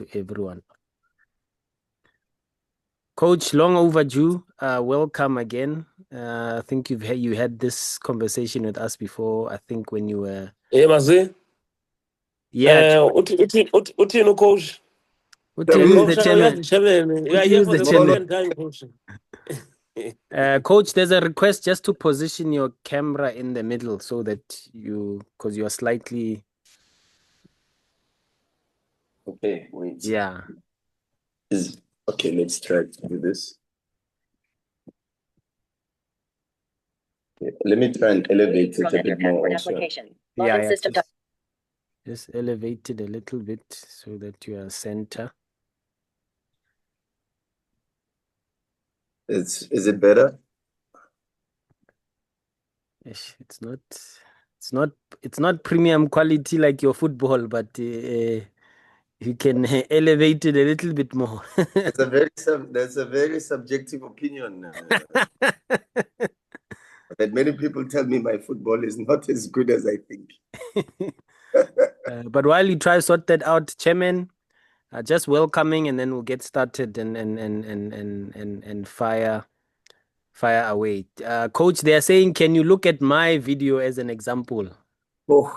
to everyone. Coach, long overdue. Welcome again. I think you had this conversation with us before. I think when you were Mazi. Uthini coach? Uthini the Coach, chairman. you are here for the Chairman. second time, coach. Coach, there's a request just to position your camera in the middle so that because you are slightly. Okay, wait. Yeah. Okay, let's try to do this. Okay, let me try and elevate it a bit more also. Yeah, just elevate it a little bit so that you are center. Is it better? It's not premium quality like your football, but you can elevate it a little bit more. That's a very subjective opinion. That many people tell me my football is not as good as I think. But while you try to sort that out, Chairman, just welcoming, and then we'll get started and fire away. Coach, they are saying, can you look at my video as an example? Oh,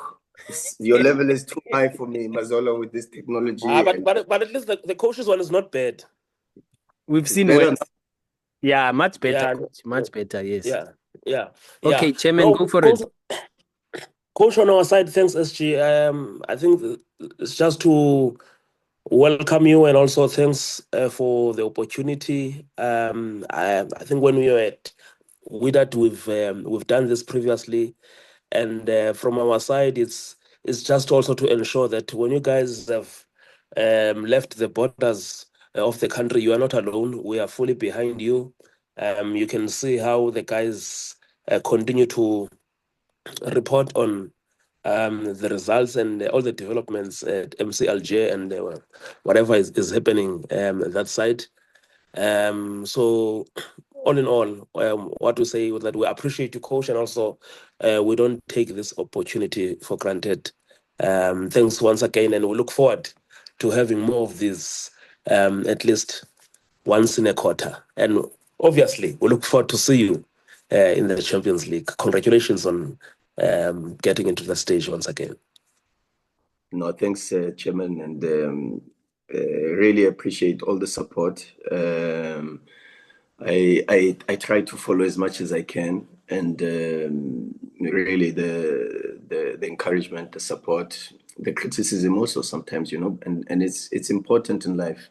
your level is too high for me, Mazola, with this technology. But at least the coach's one is not bad. We've seen worse. Yeah, much better. Yeah. Much better, yes. Yeah. Okay, Chairman, go for it. Coach, on our side, thanks, SG. I think it's just to welcome you and also thanks for the opportunity. I think when we were at Wydad, we've done this previously, and from our side, it's just also to ensure that when you guys have left the borders of the country, you are not alone. We are fully behind you. You can see how the guys continue to report on the results and all the developments at MC Alger and whatever is happening that side. So all in all, what we say is that we appreciate you, coach, and also we don't take this opportunity for granted. Thanks once again, and we look forward to having more of these, at least once in a quarter. And obviously, we look forward to see you in the Champions League. Congratulations on getting into the stage once again. No, thanks, Chairman, and really appreciate all the support. I try to follow as much as I can, and really the encouragement, the support, the criticism also sometimes, and it's important in life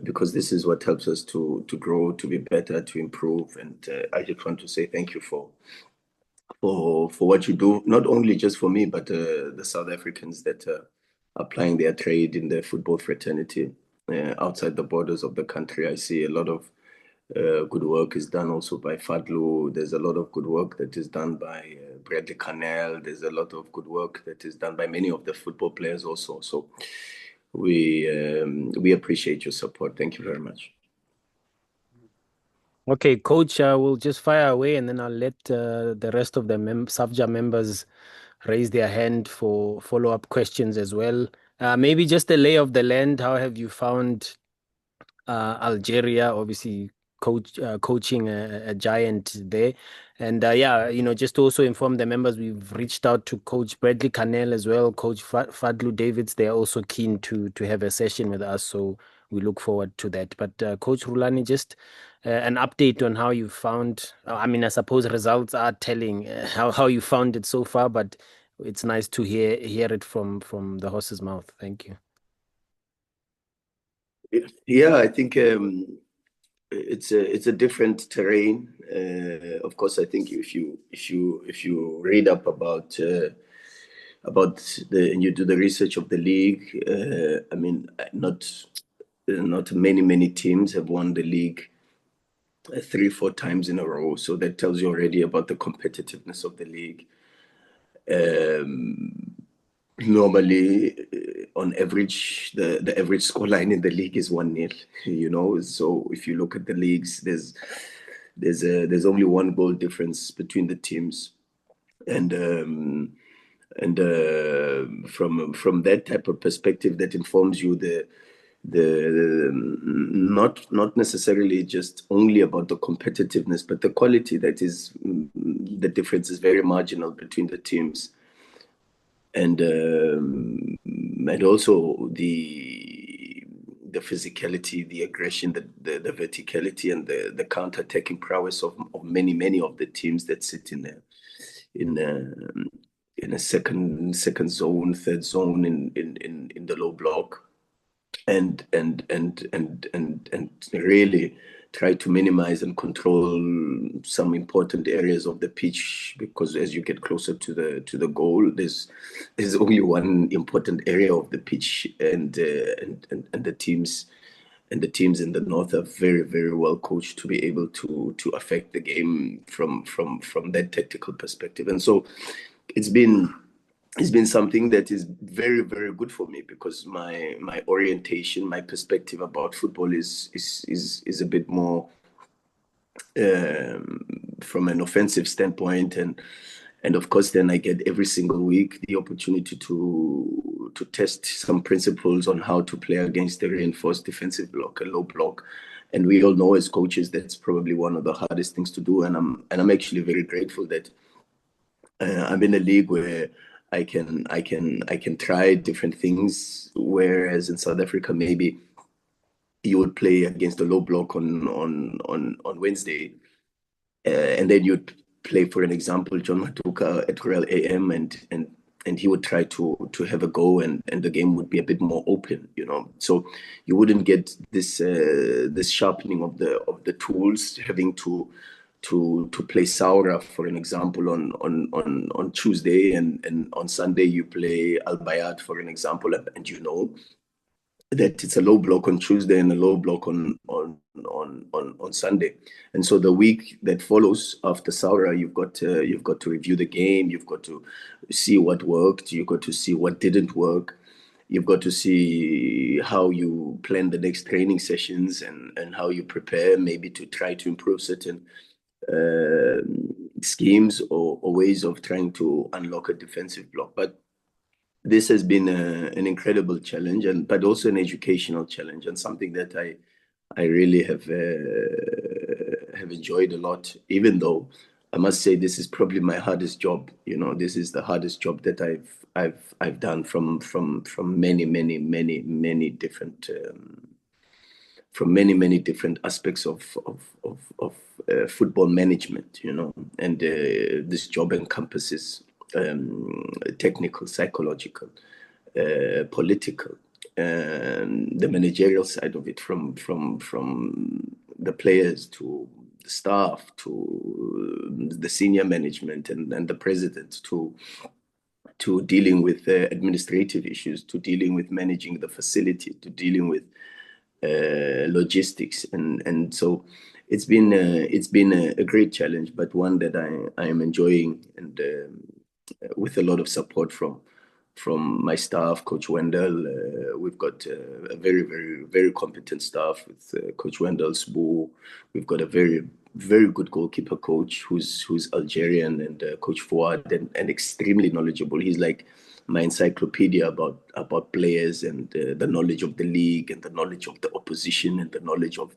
because this is what helps us to grow, to be better, to improve. And I just want to say thank you for what you do, not only just for me, but the South Africans that are applying their trade in the football fraternity outside the borders of the country. I see a lot of good work is done also by Fadlu. There's a lot of good work that is done by Bradley Canel. There's a lot of good work that is done by many of the football players also. So we appreciate your support. Thank you very much. Okay, Coach, we'll just fire away, and then I'll let the rest of the Safja members raise their hand for follow-up questions as well. Maybe just the lay of the land. How have you found Algeria? Obviously, coaching a giant there. And just to also inform the members, we've reached out to Coach Bradley Canel as well, Coach Fadlu Davids. They're also keen to have a session with us, so we look forward to that. But Coach Rulani, just an update on how you found. I suppose results are telling how you found it so far, but it's nice to hear it from the horse's mouth. Thank you. Yeah, I think it's a different terrain. Of course, I think if you read up about and you do the research of the league, not many teams have won the league 3-4 times in a row. So that tells you already about the competitiveness of the league. Normally, on average, the average scoreline in the league is 1-0. So if you look at the leagues, there's only one goal difference between the teams, and from that type of perspective, that informs you not necessarily just only about the competitiveness, but the quality that is the difference is very marginal between the teams, and also the physicality, the aggression, the verticality, and the counter-attacking prowess of many of the teams that sit in a, in a second zone, third zone in the low block, and really try to minimize and control some important areas of the pitch, because as you get closer to the goal, there's only one important area of the pitch, and the teams in the north are very well coached to be able to affect the game from that tactical perspective. And so it's been something that is very good for me, because my orientation, my perspective about football is a bit more from an offensive standpoint, and of course then I get every single week the opportunity to test some principles on how to play against a reinforced defensive block, a low block. And we all know as coaches that's probably one of the hardest things to do, and I'm actually very grateful that I'm in a league where I can try different things, whereas in South Africa maybe you would play against a low block on Wednesday, and then you'd play, for an example, John Matuka at Real AM, and he would try to have a go, and the game would be a bit more open, so you wouldn't get this sharpening of the tools, having to play Saura, for an example, on Tuesday, and on Sunday you play Al Bayat, for an example, and that it's a low block on Tuesday and a low block on Sunday. And so the week that follows after Saura, you've got to review the game, you've got to see what worked, you've got to see what didn't work, you've got to see how you plan the next training sessions, and how you prepare maybe to try to improve certain schemes or ways of trying to unlock a defensive block. But this has been an incredible challenge, but also an educational challenge, and something that I really have enjoyed a lot. Even though I must say this is probably my hardest job. This is the hardest job that I've done from many different many different aspects of football management, and this job encompasses technical, psychological, political, and the managerial side of it, from the players to the staff to the senior management and the president to dealing with administrative issues, to dealing with managing the facility, to dealing with logistics, and so it's been a great challenge, but one that I am enjoying, and with a lot of support from my staff, Coach Wendell. We've got a very competent staff with Coach Wendell Sbu. We've got a very good goalkeeper coach who's Algerian, and Coach Fouad, and extremely knowledgeable. He's like my encyclopedia about players, and the knowledge of the league, and the knowledge of the opposition, and the knowledge of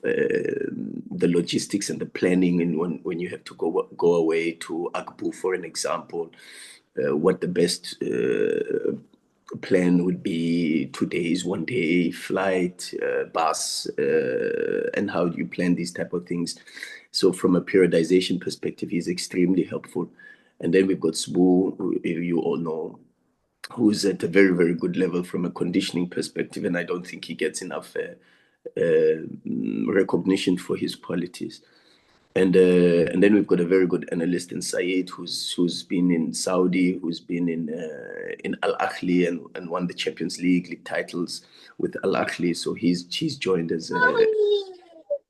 the logistics and the planning, and when you have to go away to Agbu, for an example, what the best plan would be, 2 days, 1 day flight, bus, and how do you plan these type of things. So from a periodization perspective, he's extremely helpful. And then we've got Sbu, who you all know, who's at a very good level from a conditioning perspective, and I don't think he gets enough recognition for his qualities. And then we've got a very good analyst in Saeed, who's been in Saudi, who's been in Al Ahly, and won the Champions League titles with Al Ahly. So he's joined as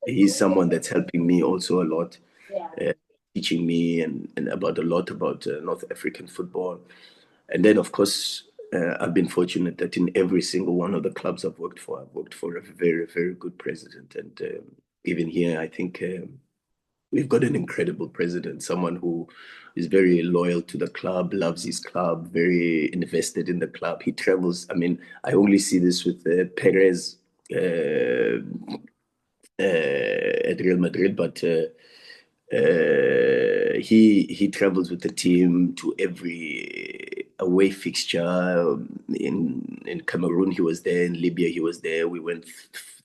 he's someone that's helping me also a lot, teaching me and about a lot about North African football. And then, of course, I've been fortunate that in every single one of the clubs I've worked for a very good president. And even here, I think we've got an incredible president, someone who is very loyal to the club, loves his club, very invested in the club. He travels. I mean, I only see this with Perez at Real Madrid, but he travels with the team to every away fixture. In Cameroon, he was there. In Libya, he was there. We went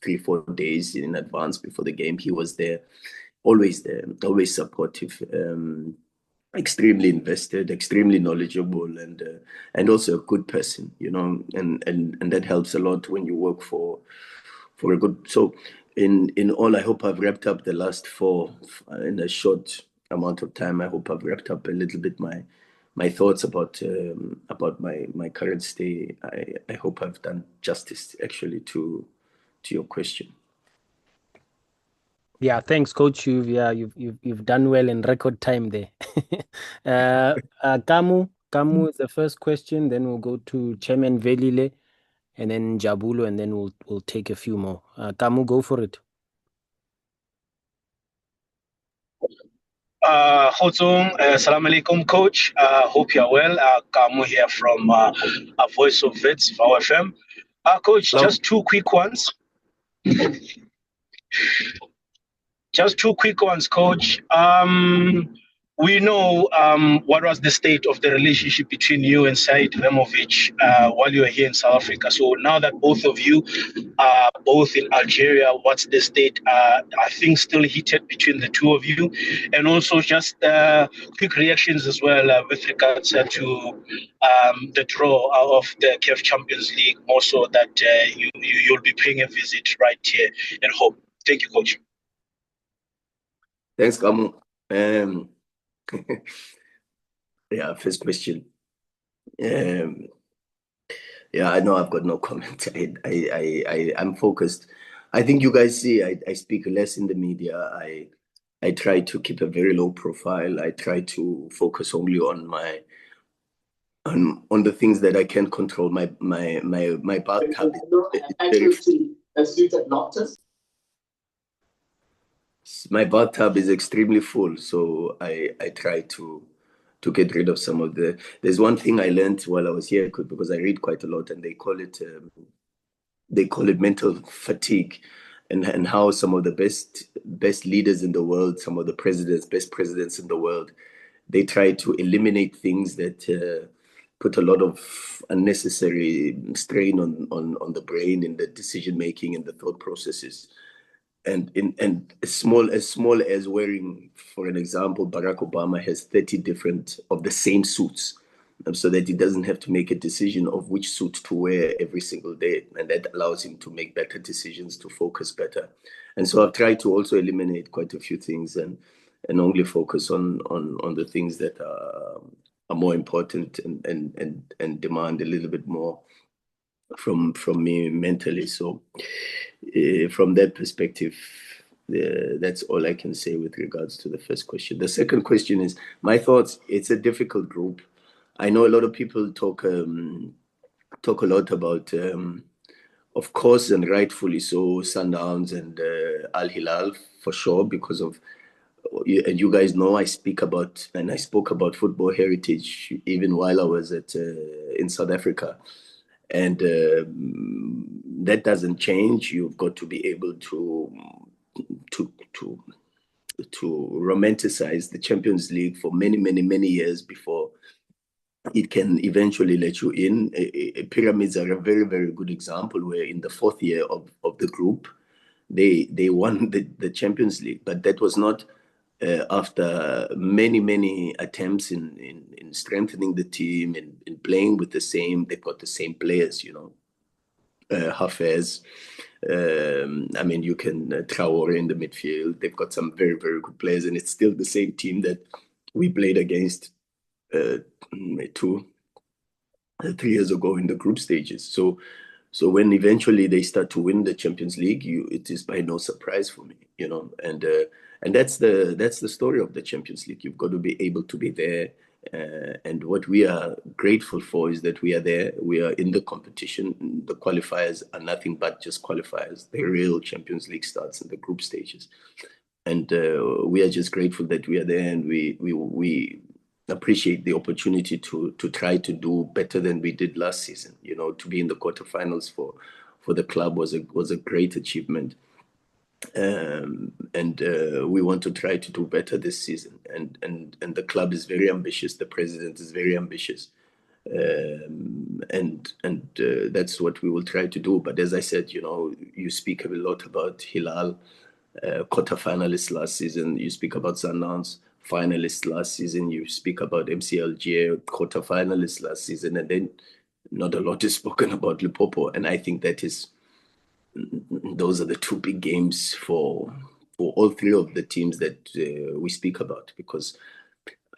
3-4 days in advance before the game. He was there, always supportive. Extremely invested, extremely knowledgeable, and also a good person, and that helps a lot when you work for a good. So, in all, I hope I've wrapped up the last four in a short amount of time. I hope I've wrapped up a little bit my thoughts about my current stay. I hope I've done justice actually to your question. Yeah, thanks, Coach. You've done well in record time there. Kamu is the first question. Then we'll go to Chairman Velile, and then Jabulo, and then we'll take a few more. Kamu, go for it. Assalamu alaikum, Coach. Hope you're well. Kamu here from a Voice of Vets, VOW FM. Coach, Hello. Just two quick ones, Coach. We know what was the state of the relationship between you and Said Removic while you were here in South Africa. So now that both of you are both in Algeria, what's the state? Are things still heated between the two of you? And also just quick reactions as well with regards to the draw of the CAF Champions League, more so that you'll be paying a visit right here at home. Thank you, Coach. Thanks, Kamu. Yeah, first question. Yeah, I know I've got no comment. I'm focused. I think you guys see I speak less in the media. I try to keep a very low profile. I try to focus only on on the things that I can control. My bathtub is extremely full, so I try to get rid of some of the. There's one thing I learned while I was here because I read quite a lot, and they call it mental fatigue, and how some of the best leaders in the world, some of the best presidents in the world, they try to eliminate things that put a lot of unnecessary strain on the brain in the decision making and the thought processes. And as small as wearing, for an example, Barack Obama has 30 different of the same suits, so that he doesn't have to make a decision of which suit to wear every single day, and that allows him to make better decisions, to focus better. And so I've tried to also eliminate quite a few things and only focus on the things that are more important and demand a little bit more from me mentally. So from that perspective, that's all I can say with regards to the first question. The second question is my thoughts. It's a difficult group. I know a lot of people talk a lot about, of course, and rightfully so, Sundowns and Al Hilal for sure, because of, and you guys know I spoke about football heritage even while I was in South Africa. And that doesn't change. You've got to be able to romanticize the Champions League for many years before it can eventually let you in. Pyramids are a very good example, where in the fourth year of the group, they won the Champions League, but that was not after many attempts in strengthening the team, in playing with they've got the same players, Hafez. I mean, you can Traore in the midfield. They've got some very good players, and it's still the same team that we played against 3 years ago in the group stages. So when eventually they start to win the Champions League, it is by no surprise for me, and that's the story of the Champions League. You've got to be able to be there, and what we are grateful for is that we are there. We are in the competition. The qualifiers are nothing but just qualifiers. The real Champions League starts in the group stages. we are just grateful that we are there, and we appreciate the opportunity to try to do better than we did last season. To be in the quarterfinals for the club was a great achievement. And we want to try to do better this season. And the club is very ambitious. The president is very ambitious. And that's what we will try to do. But as I said, you speak a lot about Hilal, quarterfinalists last season. You speak about Sundowns, finalists last season. You speak about MCLG, quarterfinalists last season. And then not a lot is spoken about Limpopo. And I think those are the two big games for all three of the teams that we speak about, because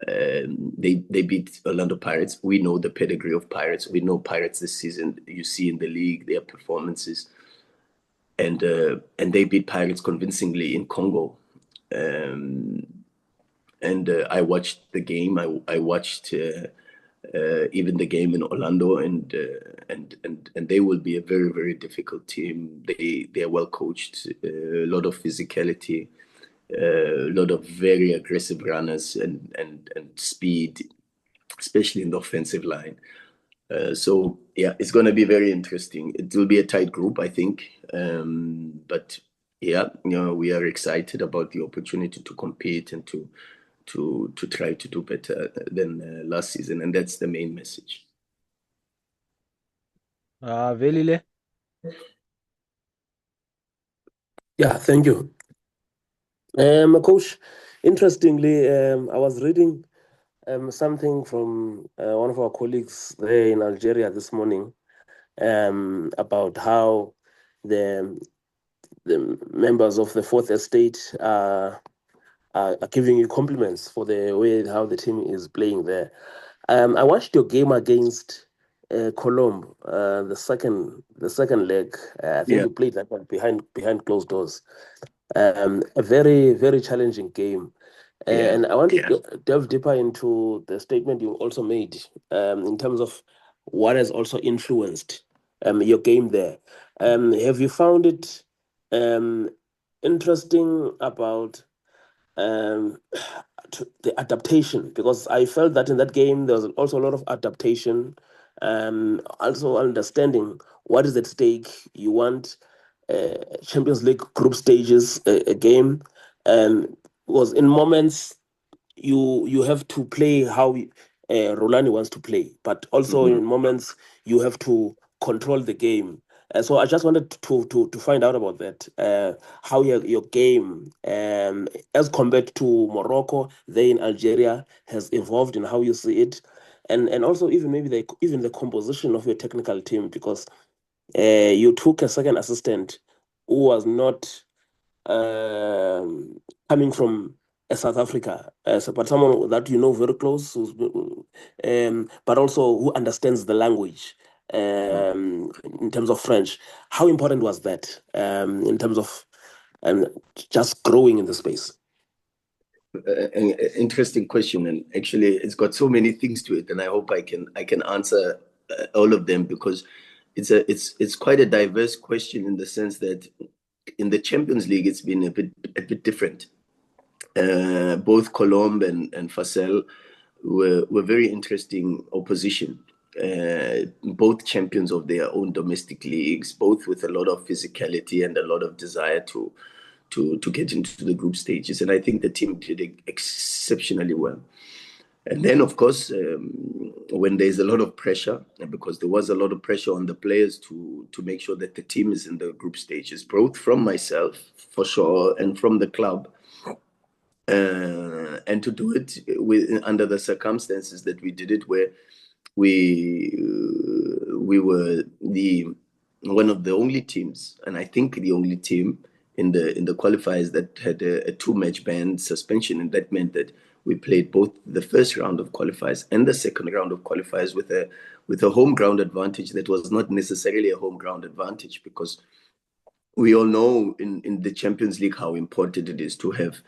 they beat Orlando Pirates. We know the pedigree of Pirates. We know Pirates this season. You see in the league their performances, and they beat Pirates convincingly in Congo. And I watched the game. I watched even the game in Orlando, and they will be a very, very difficult team. They are well coached, a lot of physicality, a lot of very aggressive runners and speed, especially in the offensive line. So yeah, it's going to be very interesting. It will be a tight group, I think. But yeah, we are excited about the opportunity to compete and to try to do better than last season, and that's the main message. Velile. Yeah, thank you. Coach, interestingly, I was reading something from one of our colleagues there in Algeria this morning about how the members of the Fourth Estate are giving you compliments for the way how the team is playing there. I watched your game against Colombe, the second leg. I think you played that one behind closed doors. A very, very challenging game. And I want to delve deeper into the statement you also made in terms of what has also influenced your game there. Have you found it interesting about the adaptation? Because I felt that in that game there was also a lot of adaptation, also understanding what is at stake. You want Champions League group stages a game, was in moments you have to play how Rulani wants to play, but also in moments you have to control the game. So I just wanted to find out about that, how your game, as compared to Morocco, there in Algeria, has evolved in how you see it, and also even maybe even the composition of your technical team, because you took a second assistant who was not coming from South Africa, but someone that you know very close, but also who understands the language in terms of French. How important was that in terms of just growing in the space? An interesting question, and actually it's got so many things to it, and I hope I can answer all of them, because it's quite a diverse question, in the sense that in the Champions League it's been a bit different. Both Colombe and Facel were very interesting opposition. Both champions of their own domestic leagues, both with a lot of physicality and a lot of desire to get into the group stages. And I think the team did exceptionally well. And then, of course, when there's a lot of pressure, and because there was a lot of pressure on the players to make sure that the team is in the group stages, both from myself, for sure, and from the club, and to do it under the circumstances that we did it, where we were one of the only teams, and I think the only team in the qualifiers that had a 2-match ban suspension, and that meant that we played both the first round of qualifiers and the second round of qualifiers with a home ground advantage that was not necessarily a home ground advantage, because we all know in the Champions League how important it is to have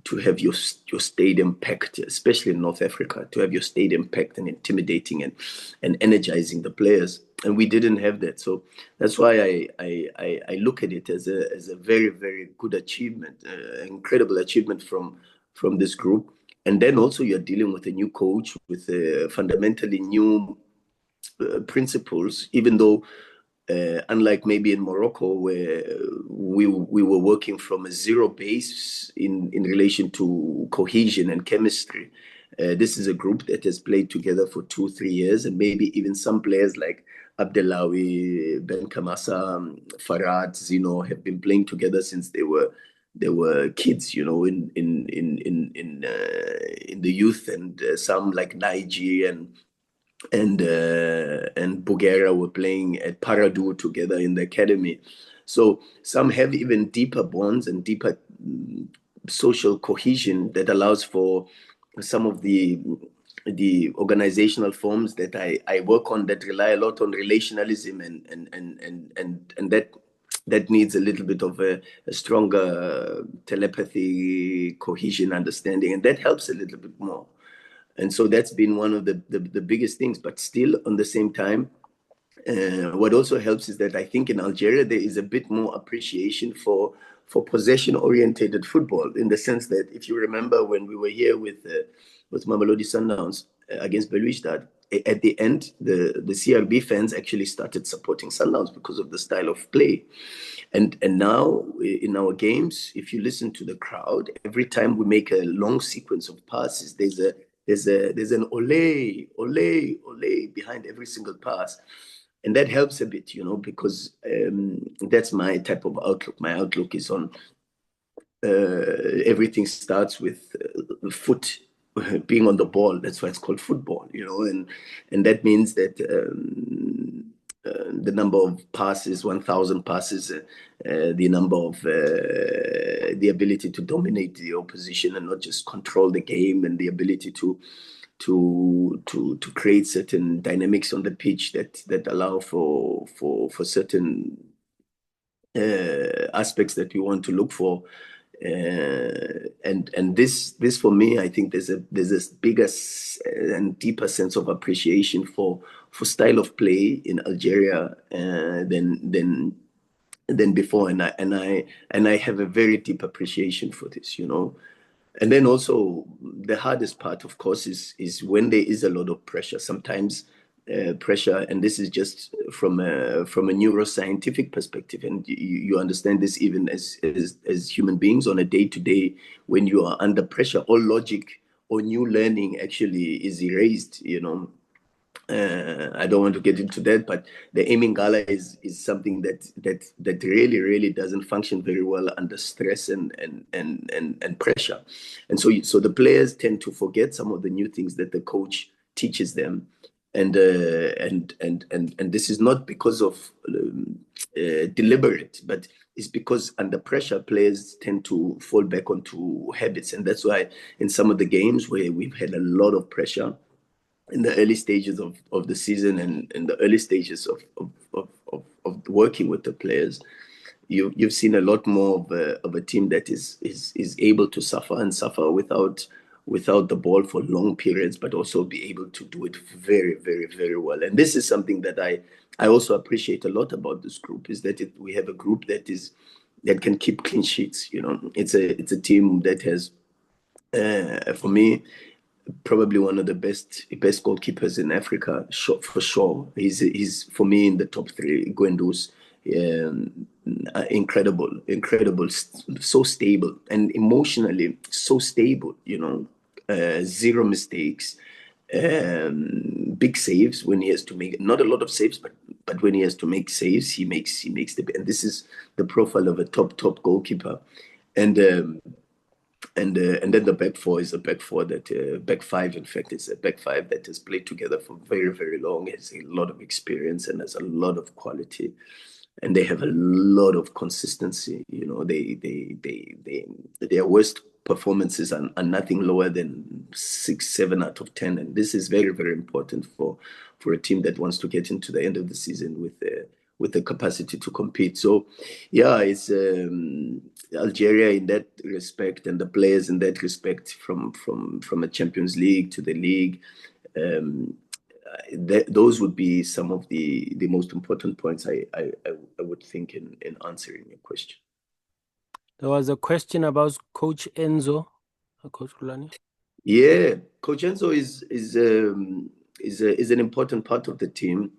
to have your stadium packed, especially in North Africa, to have your stadium packed and intimidating and energizing the players. And we didn't have that. So that's why I look at it as a very, very good achievement, incredible achievement from this group. And then also you're dealing with a new coach with fundamentally new principles, even though unlike maybe in Morocco, where we were working from a zero base in relation to cohesion and chemistry. This is a group that has played together for 2-3 years, and maybe even some players like Abdelawi, Ben Kamasa, Farad, Zino have been playing together since they were kids, you know, in the youth, and some like Naiji and Bulgaria were playing at Paradu together in the academy. So some have even deeper bonds and deeper social cohesion that allows for some of the organizational forms that I work on that rely a lot on relationalism and that needs a little bit of a stronger telepathy, cohesion, understanding, and that helps a little bit more. And so that's been one of the biggest things. But still, on the same time, what also helps is that I think in Algeria there is a bit more appreciation for possession-oriented football, in the sense that if you remember when we were here with Mamelodi Sundowns against Belouizdad, at the end the CRB fans actually started supporting Sundowns because of the style of play. And now in our games, if you listen to the crowd, every time we make a long sequence of passes, there's an ole, ole, ole behind every single pass. And that helps a bit, you know, because that's my type of outlook. My outlook is on everything starts with the foot being on the ball. That's why it's called football, you know, and that means that the number of passes, 1,000 passes, the number of the ability to dominate the opposition and not just control the game, and the ability to create certain dynamics on the pitch that allow for certain aspects that we want to look for. And this for me, I think there's this bigger and deeper sense of appreciation for style of play in Algeria than before, and I have a very deep appreciation for this, you know. And then also the hardest part, of course, is when there is a lot of pressure. Sometimes pressure, and this is just from a neuroscientific perspective, and you understand this even as human beings on a day-to-day. When you are under pressure, all logic or new learning actually is erased, you know. I don't want to get into that, but the aiming gala is something that really doesn't function very well under stress and pressure. And so the players tend to forget some of the new things that the coach teaches them. And this is not because of deliberate, but it's because under pressure players tend to fall back onto habits. And that's why in some of the games where we've had a lot of pressure in the early stages of the season and in the early stages of working with the players, you've seen a lot more of a team that is able to suffer without the ball for long periods, but also be able to do it very, very, very well. And this is something that I also appreciate a lot about this group, is that we have a group that can keep clean sheets. You know, it's a team that has, for me, probably one of the best goalkeepers in Africa, for sure. He's for me in the top 3. Guendou's incredible, so stable, and emotionally so stable. You know, zero mistakes, big saves when he has to make. Not a lot of saves, but when he has to make saves, he makes the. And this is the profile of a top goalkeeper, and. And then the back four is a back four that back five, in fact, is a back five that has played together for very, very long, has a lot of experience and has a lot of quality, and they have a lot of consistency. You know, their worst performances are nothing lower than 6, 7 out of 10, and this is very, very important for a team that wants to get into the end of the season with the capacity to compete. So, yeah, Algeria in that respect, and the players in that respect, from a Champions League to the league. Those would be some of the most important points I would think in answering your question. There was a question about Coach Enzo, Coach Rulani. Yeah, Coach Enzo is an important part of the team.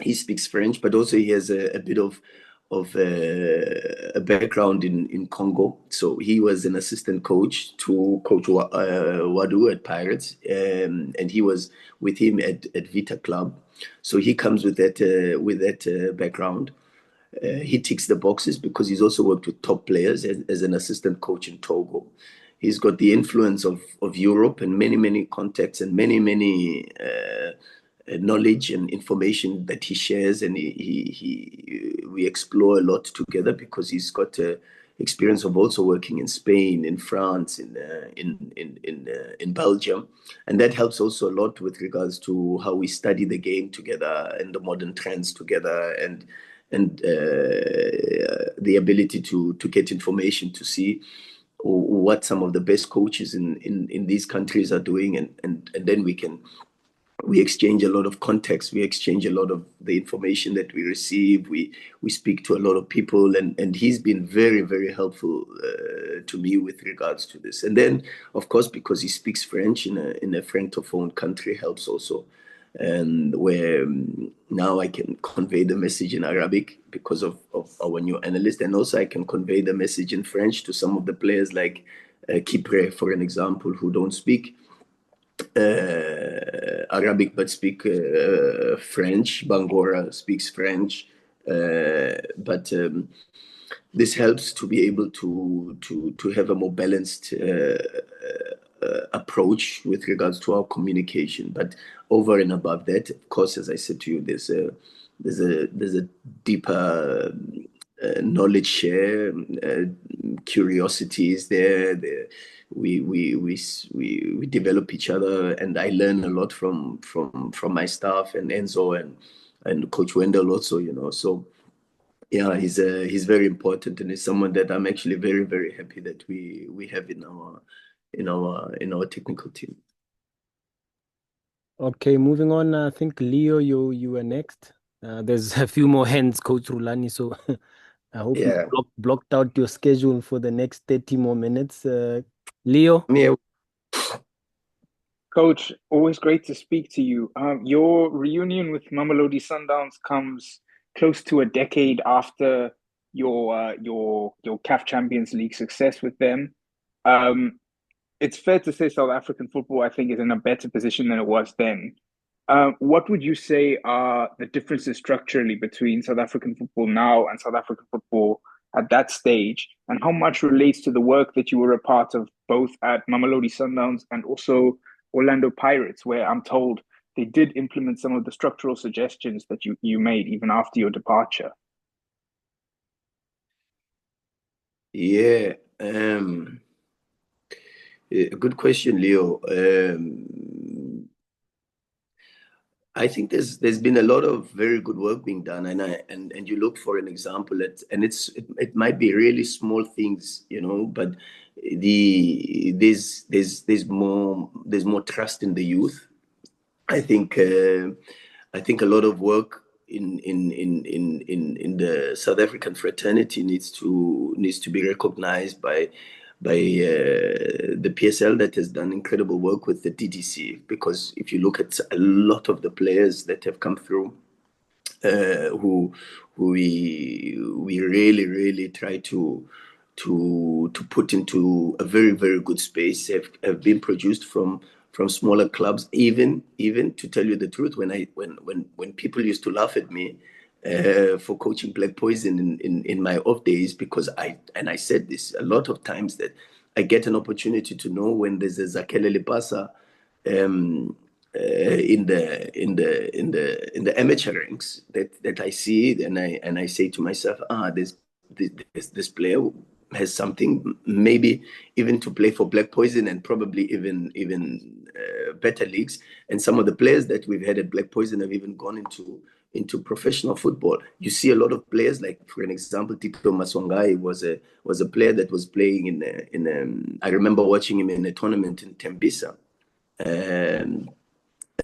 He speaks French, but also he has a bit of a background in Congo. So he was an assistant coach to Coach Wadu at Pirates, and he was with him at Vita Club. So he comes with that background. He ticks the boxes because he's also worked with top players as an assistant coach in Togo. He's got the influence of Europe and many contacts and many knowledge and information that he shares, and we explore a lot together because he's got experience of also working in Spain, in France, in Belgium, and that helps also a lot with regards to how we study the game together and the modern trends together, and the ability to get information to see what some of the best coaches in these countries are doing, and then we exchange a lot of context, we exchange a lot of the information that we receive, we speak to a lot of people, and he's been very helpful to me with regards to this. And then of course, because he speaks French in a francophone country, helps also, and where now I can convey the message in Arabic because of our new analyst, and also I can convey the message in French to some of the players like Kipre, for an example, who don't speak Arabic but speak French. Bangora speaks French, but this helps to be able to have a more balanced approach with regards to our communication. But over and above that, of course, as I said to you, there's a deeper knowledge share, curiosity is there. We develop each other, and I learn a lot from my staff and Enzo and Coach Wendell also, So yeah, he's very important, and he's someone that I'm actually very happy that we have in our technical team. Okay, moving on. I think Leo, you were next. There's a few more hands, Coach Rulani. So I hope you blocked out your schedule for the next 30 more minutes. Leo? Yeah. Coach, always great to speak to you. Your reunion with Mamelodi Sundowns comes close to a decade after your CAF Champions League success with them. It's fair to say South African football, I think, is in a better position than it was then. What would you say are the differences structurally between South African football now and South African football at that stage? And how much relates to the work that you were a part of both at Mamelodi Sundowns and also Orlando Pirates, where I'm told they did implement some of the structural suggestions that you made even after your departure? Yeah. Good question, Leo. I think there's been a lot of very good work being done, and you look for an example and it might be really small things, but there's more trust in the youth. I think a lot of work in the South African fraternity needs to be recognized by the PSL that has done incredible work with the DDC, because if you look at a lot of the players that have come through, who we really try to put into a very good space, have been produced from smaller clubs. Even to tell you the truth, when people used to laugh at me for coaching Black Poison in my off days, because I said this a lot of times, that I get an opportunity to know when there's a Zakele Lipasa in the amateur ranks that I see it, and I say to myself, this player has something, maybe even to play for Black Poison, and probably even better leagues. And some of the players that we've had at Black Poison have even gone professional football. You see a lot of players, like for an example, Tito Maswangai was a player that was playing I remember watching him in a tournament in Tembisa.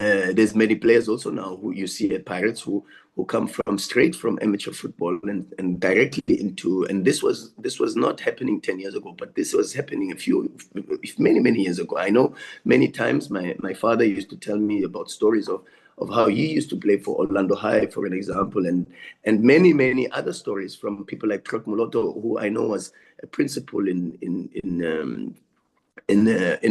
There's many players also now who you see at Pirates who come straight from amateur football and directly into, and this was not happening 10 years ago, but this was happening many years ago. I know many times my father used to tell me about stories of how he used to play for Orlando High, for an example, and many other stories from people like Trot Moloto, who I know was a principal in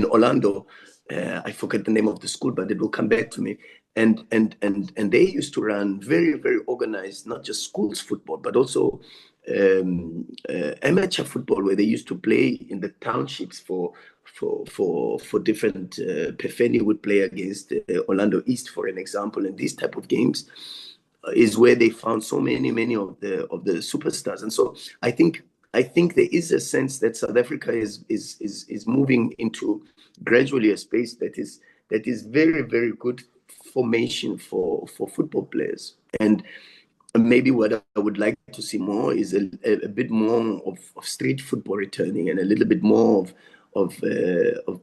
Orlando. I forget the name of the school, but it will come back to me. And they used to run very organized, not just schools football, but also amateur football, where they used to play in the townships for different. Pefeni would play against Orlando East, for an example, and these type of games is where they found so many of the superstars. And so I think there is a sense that South Africa is moving into gradually a space that is very good formation for football players. And maybe what I would like to see more is a bit more of street football returning, and a little bit more of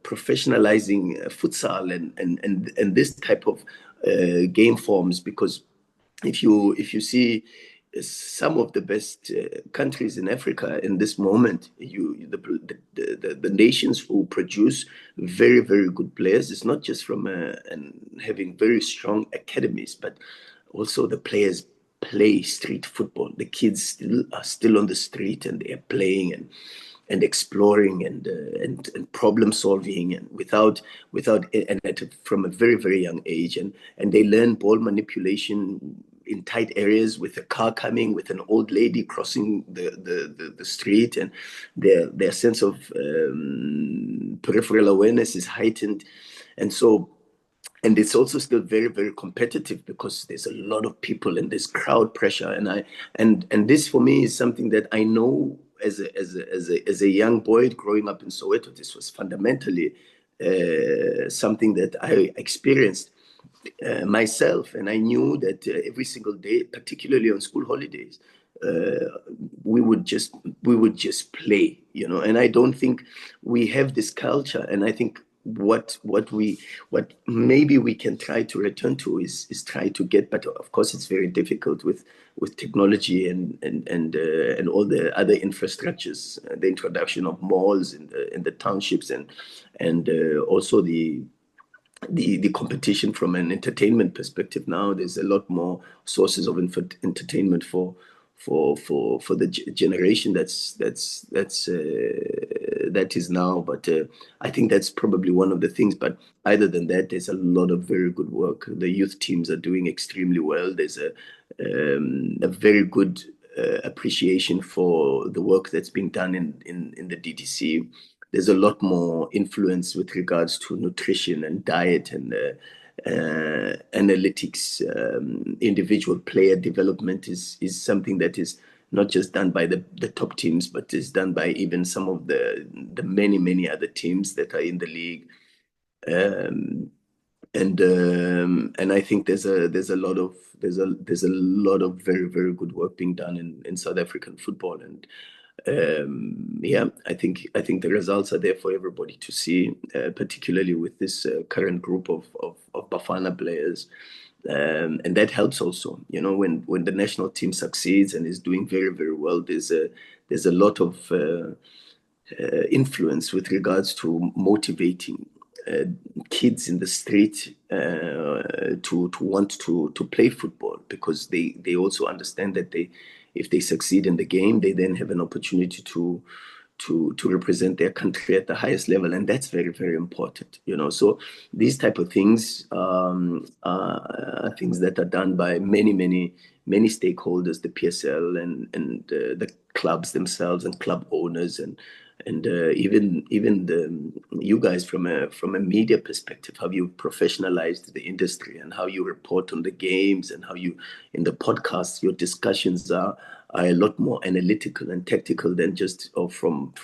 professionalizing futsal and this type of game forms, because if you see some of the best countries in Africa in this moment, the nations who produce very good players, it's not just from and having very strong academies, but also the players play street football. The kids are still on the street, and they are playing and exploring and problem solving, and from a very young age, and they learn ball manipulation in tight areas, with a car coming, with an old lady crossing the street, and their sense of peripheral awareness is heightened. And it's also still very competitive, because there's a lot of people and there's crowd pressure, and this for me is something that I know as a young boy growing up in Soweto. This was fundamentally something that I experienced myself, and I knew that every single day, particularly on school holidays, we would just play, and I don't think we have this culture. And I think what maybe we can try to return to is try to get, but of course it's very difficult with technology and all the other infrastructures, the introduction of malls in the townships, and also the competition from an entertainment perspective. Now there's a lot more sources of entertainment for the generation that is now. But I think that's probably one of the things. But other than that, there's a lot of very good work. The youth teams are doing extremely well. There's a very good appreciation for the work that's being done in the DDC. There's a lot more influence with regards to nutrition and diet and analytics. Individual player development is something that is not just done by the top teams, but is done by even some of the many other teams that are in the league. And I think there's a lot of very good work being done in South African football. And I think the results are there for everybody to see, particularly with this current group of Bafana players, and that helps also. When the national team succeeds and is doing very well, there's a lot of influence with regards to motivating kids in the street to want to play football, because they also understand that if they succeed in the game, they then have an opportunity to represent their country at the highest level, and that's very important. So these type of things are things that are done by many stakeholders, the PSL and the clubs themselves and club owners, and even you guys from a media perspective, how you professionalized the industry and how you report on the games, and how you, in the podcasts, your discussions are a lot more analytical and tactical than just from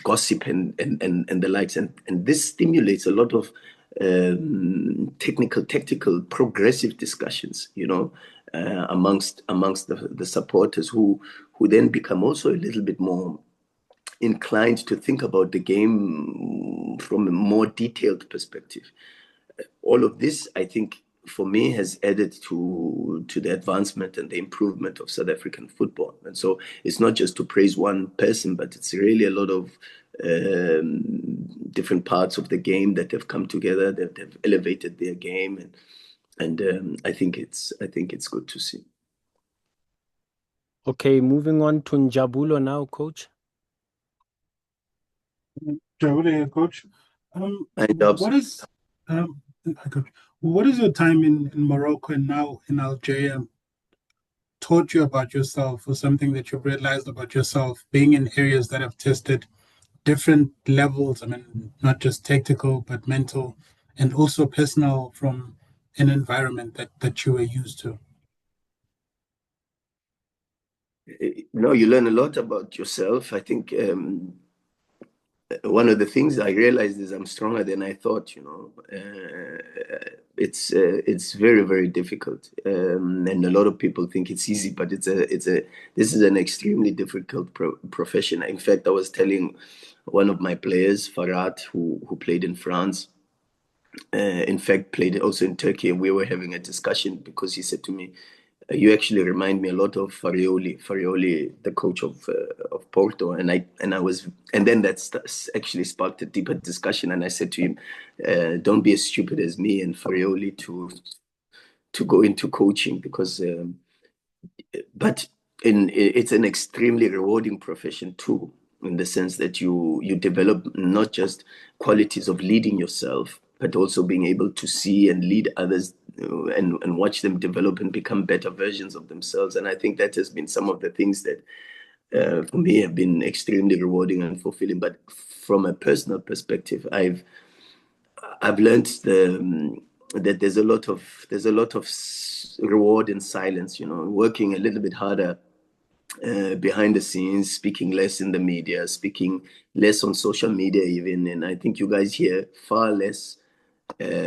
gossip and the likes, and this stimulates a lot of technical, tactical, progressive discussions, amongst the supporters who then become also a little bit more inclined to think about the game from a more detailed perspective. All of this, I think, for me, has added to the advancement and the improvement of South African football. And so it's not just to praise one person, but it's really a lot of different parts of the game that have come together, that have elevated their game, and I think it's good to see. Okay, moving on to Njabulo now, coach. Jawule, coach. My jobs. Coach, what is your time in Morocco and now in Algeria taught you about yourself, or something that you've realized about yourself, being in areas that have tested different levels? I mean, not just tactical, but mental and also personal, from an environment that you were used to. No, you learn a lot about yourself. I think one of the things I realized is I'm stronger than I thought. It's very, very difficult, and a lot of people think it's easy, but this is an extremely difficult profession. In fact, I was telling one of my players, Farhat, who played in France, in fact played also in Turkey, and we were having a discussion because he said to me, "You actually remind me a lot of Farioli, the coach of Porto." And then that actually sparked a deeper discussion. And I said to him, "Don't be as stupid as me and Farioli to go into coaching, because but it's an extremely rewarding profession too, in the sense that you develop not just qualities of leading yourself, but also being able to see and lead others, and watch them develop and become better versions of themselves. And I think that has been some of the things that for me have been extremely rewarding and fulfilling. But from a personal perspective, I've learned that there's a lot of reward in silence, working a little bit harder behind the scenes, speaking less in the media, speaking less on social media even. And I think you guys hear far less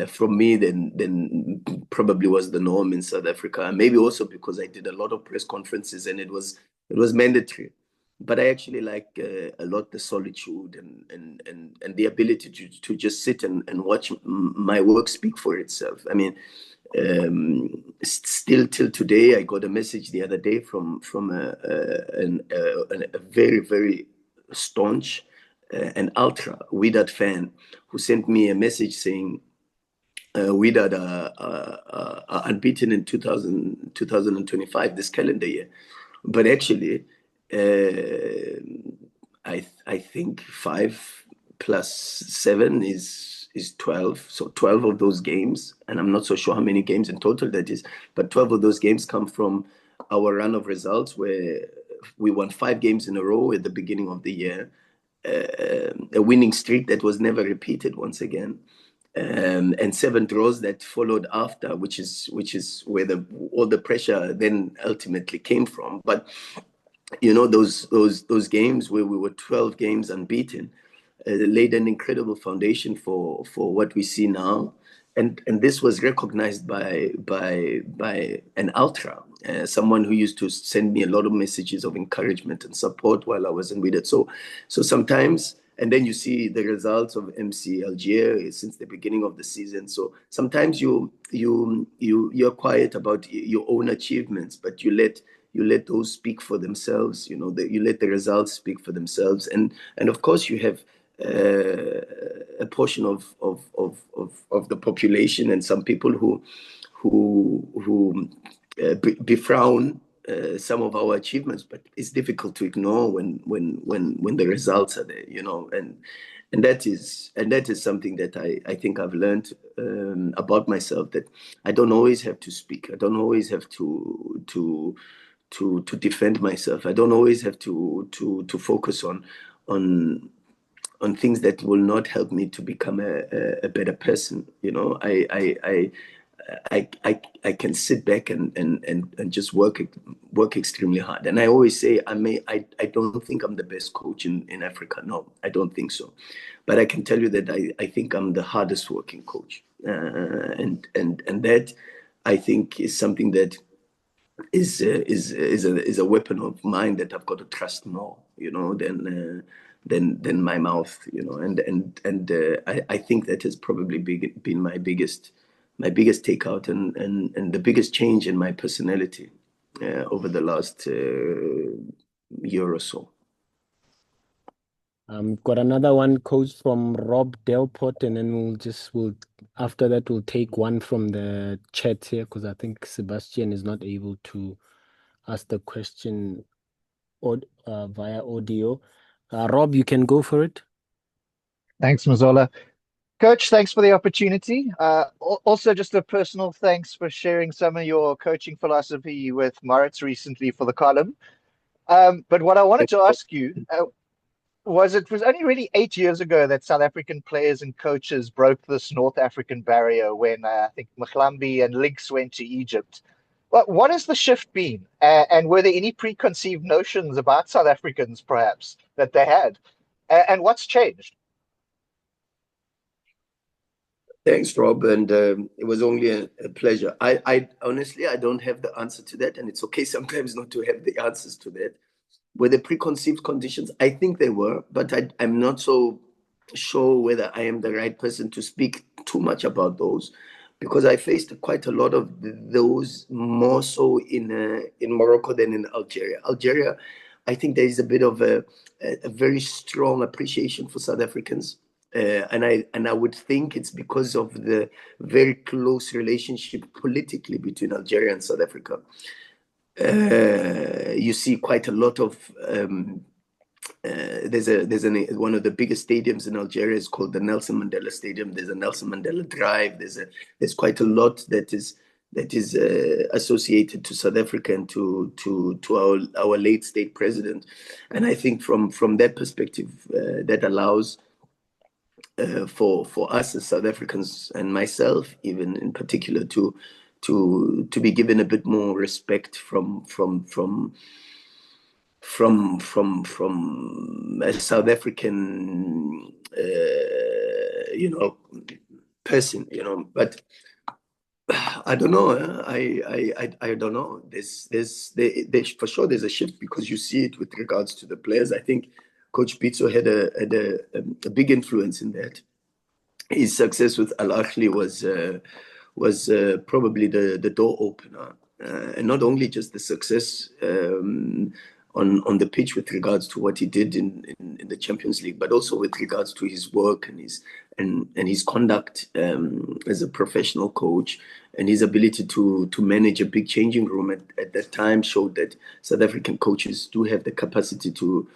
from me than probably was the norm in South Africa. Maybe also because I did a lot of press conferences and it was mandatory. But I actually like a lot the solitude and the ability to just sit and watch my work speak for itself. I mean, still till today, I got a message the other day from a very, very staunch and ultra Wydad fan, who sent me a message saying, Wydad are unbeaten in 2025, this calendar year. But actually, I think 5 plus 7 is 12. So 12 of those games, and I'm not so sure how many games in total that is, but 12 of those games come from our run of results, where we won 5 games in a row at the beginning of the year, a winning streak that was never repeated once again. And 7 draws that followed after, which is where all the pressure then ultimately came from. But those games where we were 12 games unbeaten laid an incredible foundation for what we see now. And this was recognized by an ultra, someone who used to send me a lot of messages of encouragement and support while I was in Wydad. So sometimes, and then you see the results of MC Algiers since the beginning of the season. So sometimes you're quiet about your own achievements, but you let those speak for themselves. You let the results speak for themselves, and of course you have a portion of the population and some people who befrown some of our achievements, but it's difficult to ignore when the results are there, and that is something that I think I've learned about myself, that I don't always have to speak. I don't always have to defend myself. I don't always have to focus on things that will not help me to become a better person. I can sit back and just work extremely hard. And I always say I don't think I'm the best coach in Africa. No, I don't think so. But I can tell you that I think I'm the hardest working coach. And that I think is something that is a weapon of mine that I've got to trust more, than my mouth, I think that has probably been my biggest takeout and the biggest change in my personality over the last year or so. We've got another one, coach, from Rob Delport, and then we'll after that we'll take one from the chat here because I think Sebastian is not able to ask the question via audio. Rob, you can go for it. Thanks, Mazola. Coach, thanks for the opportunity. Also, just a personal thanks for sharing some of your coaching philosophy with Moritz recently for the column. But what I wanted to ask you it was only really 8 years ago that South African players and coaches broke this North African barrier when I think Mkhlambi and Lynx went to Egypt. What has the shift been? And were there any preconceived notions about South Africans, perhaps, that they had? And what's changed? Thanks, Rob, and it was only a pleasure. I honestly, I don't have the answer to that, and it's okay sometimes not to have the answers to that. Were the preconceived conditions? I think they were, but I'm not so sure whether I am the right person to speak too much about those, because I faced quite a lot of those more so in Morocco than in Algeria. Algeria, I think there is a bit of a very strong appreciation for South Africans. And I would think it's because of the very close relationship politically between Algeria and South Africa. You see quite a lot of one of the biggest stadiums in Algeria is called the Nelson Mandela Stadium. There's a Nelson Mandela Drive. There's quite a lot that is associated to South Africa and to our late state president. And I think from that perspective, that allows for us as South Africans and myself, even in particular, to be given a bit more respect from a South African, person, But I don't know. I don't know. There's for sure there's a shift because you see it with regards to the players. I think Coach Pitso had a big influence in that. His success with Al Ahly was probably the door opener, and not only just the success on the pitch with regards to what he did in the Champions League, but also with regards to his work and his conduct as a professional coach, and his ability to manage a big changing room at that time showed that South African coaches do have the capacity to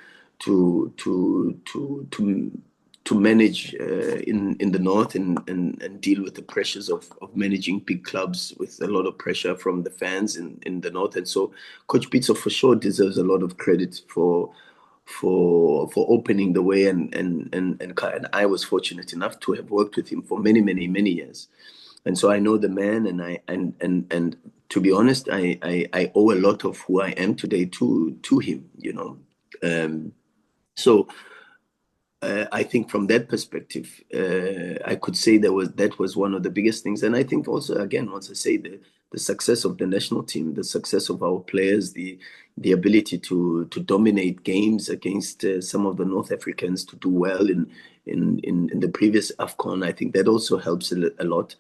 manage in the north and deal with the pressures of managing big clubs with a lot of pressure from the fans in the north. And so Coach Pitso for sure deserves a lot of credit for opening the way, and I was fortunate enough to have worked with him for many years. And so I know the man, and to be honest, I owe a lot of who I am today to him, so I think from that perspective, I could say that was one of the biggest things. And I think also, again, once I say the success of the national team, the success of our players, the ability to dominate games against some of the North Africans, to do well in the previous AFCON, I think that also helps a lot.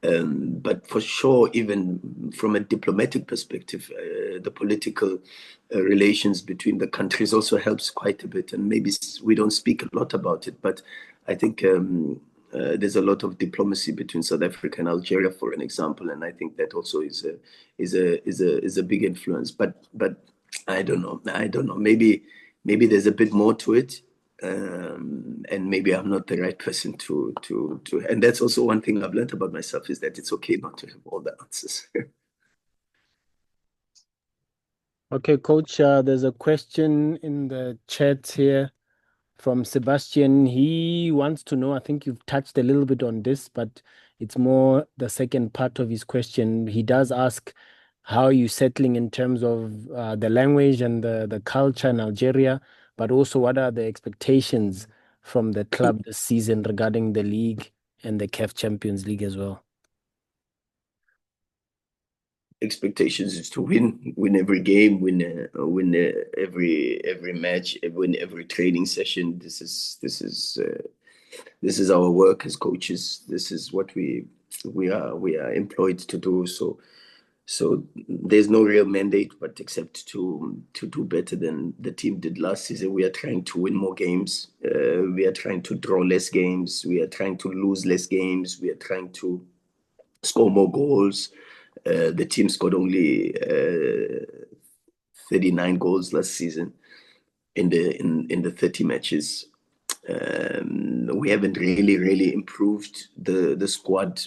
But for sure, even from a diplomatic perspective, the political relations between the countries also helps quite a bit. And maybe we don't speak a lot about it, but I think there's a lot of diplomacy between South Africa and Algeria, for an example, and I think that also is a big influence. But I don't know. Maybe there's a bit more to it. And maybe I'm not the right person to and that's also one thing I've learned about myself, is that it's okay not to have all the answers. Okay, Coach, there's a question in the chat here from Sebastian. He wants to know, I think you've touched a little bit on this, but It's more the second part of his question. He does ask, how are you settling in terms of the language and the culture in Algeria, but also what are the expectations from the club this season regarding the league and the CAF Champions League as well? Expectations is to win every game, win every match, win every training session. This is our work as coaches. This is what we are employed to do. So there's no real mandate, but except to do better than the team did last season. We are trying to win more games. We are trying to draw less games. We are trying to lose less games. We are trying to score more goals. The team scored only 39 goals last season in the 30 matches. We haven't really improved the squad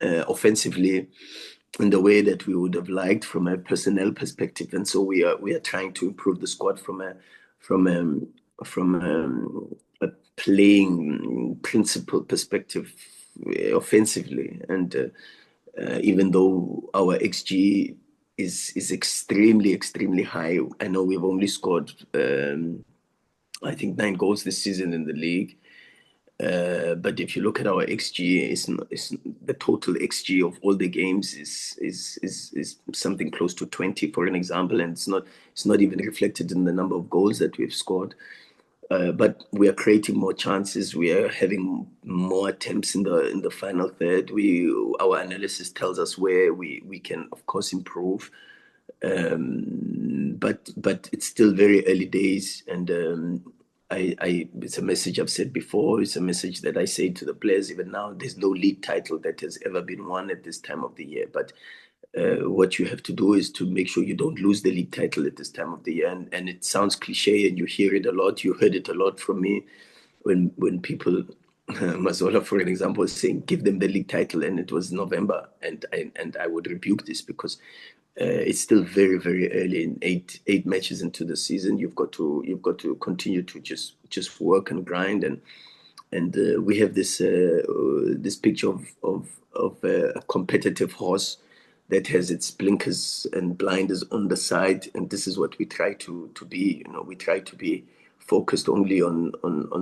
offensively in the way that we would have liked from a personnel perspective, and so we are trying to improve the squad from a playing principle perspective offensively. And even though our XG is extremely high, I know we've only scored I think 9 goals this season in the league. But if you look at our XG, it's the total XG of all the games is something close to 20, for an example, and it's not even reflected in the number of goals that we've scored. But we are creating more chances. We are having more attempts in the final third. Our analysis tells us where we can, of course, improve. But it's still very early days, and it's a message I've said before. It's a message that I say to the players even now. There's no league title that has ever been won at this time of the year, but what you have to do is to make sure you don't lose the league title at this time of the year. And it sounds cliche, and you hear it a lot. You heard it a lot from me when people, Mazola, for an example, was saying, give them the league title, and it was November. And I would rebuke this because it's still very early. In eight matches into the season, you've got to continue to just work and grind, and we have this picture of a competitive horse that has its blinkers and blinders on the side, and this is what we try to be. We try to be focused only on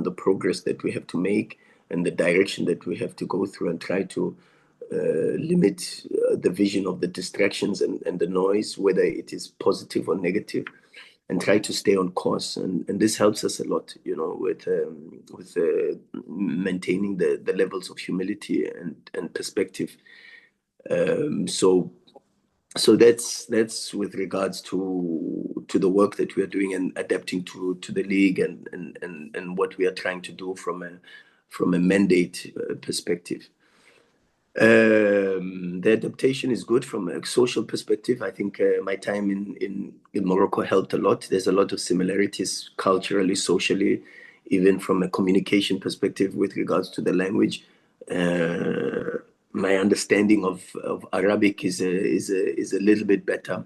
the progress that we have to make and the direction that we have to go through, and try to limit the vision of the distractions and the noise, whether it is positive or negative, and try to stay on course. And this helps us a lot, with maintaining the levels of humility and perspective. So that's with regards to the work that we are doing and adapting to the league and what we are trying to do from a mandate perspective. The adaptation is good from a social perspective. I think my time in Morocco helped a lot. There's a lot of similarities culturally, socially, even from a communication perspective with regards to the language. My understanding of Arabic is a little bit better,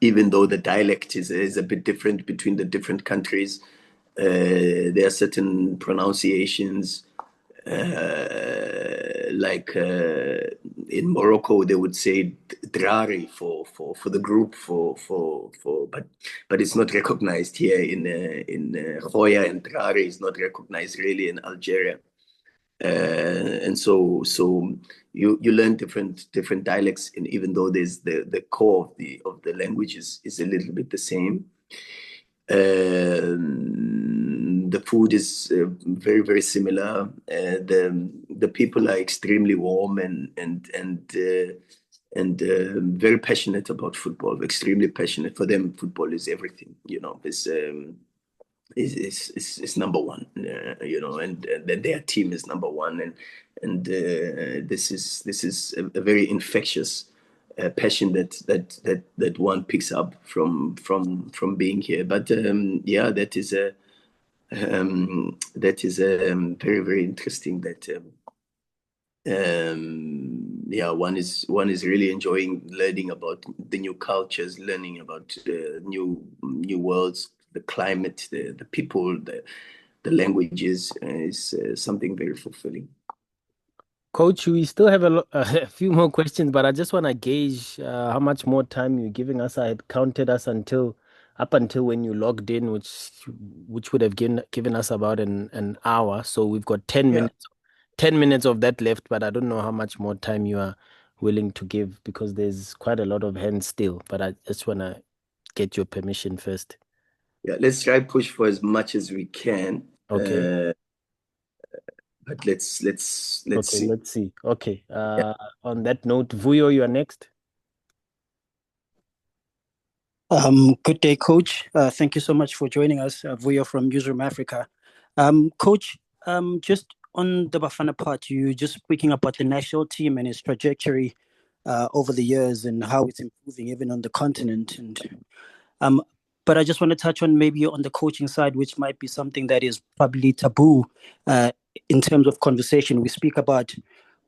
even though the dialect is a bit different between the different countries. There are certain pronunciations, like in Morocco, they would say drari for the group, but it's not recognized here in Khoya, and drari is not recognized really in Algeria. And so you learn different dialects, and even though there's the core of the language is a little bit the same. The food is very similar. The people are extremely warm and very passionate about football. Extremely passionate. For them, football is everything. Is number one, and their team is number one, and this is a very infectious passion that one picks up from being here. But yeah, that is very interesting. That yeah, one is really enjoying learning about the new cultures, learning about new worlds, the climate, the people, the languages, is something very fulfilling. Coach, we still have a few more questions, but I just want to gauge how much more time you're giving us. I had counted us until up until when you logged in, which would have given us about an hour. So we've got 10 minutes of that left, but I don't know how much more time you are willing to give because there's quite a lot of hands still. But I just want to get your permission first. Yeah, let's try push for as much as we can. Okay. But let's Okay, see. let's see. Okay. Yeah. On that note, Vuyo, you are next. Good day, Coach. Thank you so much for joining us. Vuyo from Newsroom Africa. Coach, just on the Bafana part, you just speaking about the national team and its trajectory over the years and how it's improving even on the continent. Um, but I just want to touch on maybe on the coaching side, which might be something that is probably taboo in terms of conversation. We speak about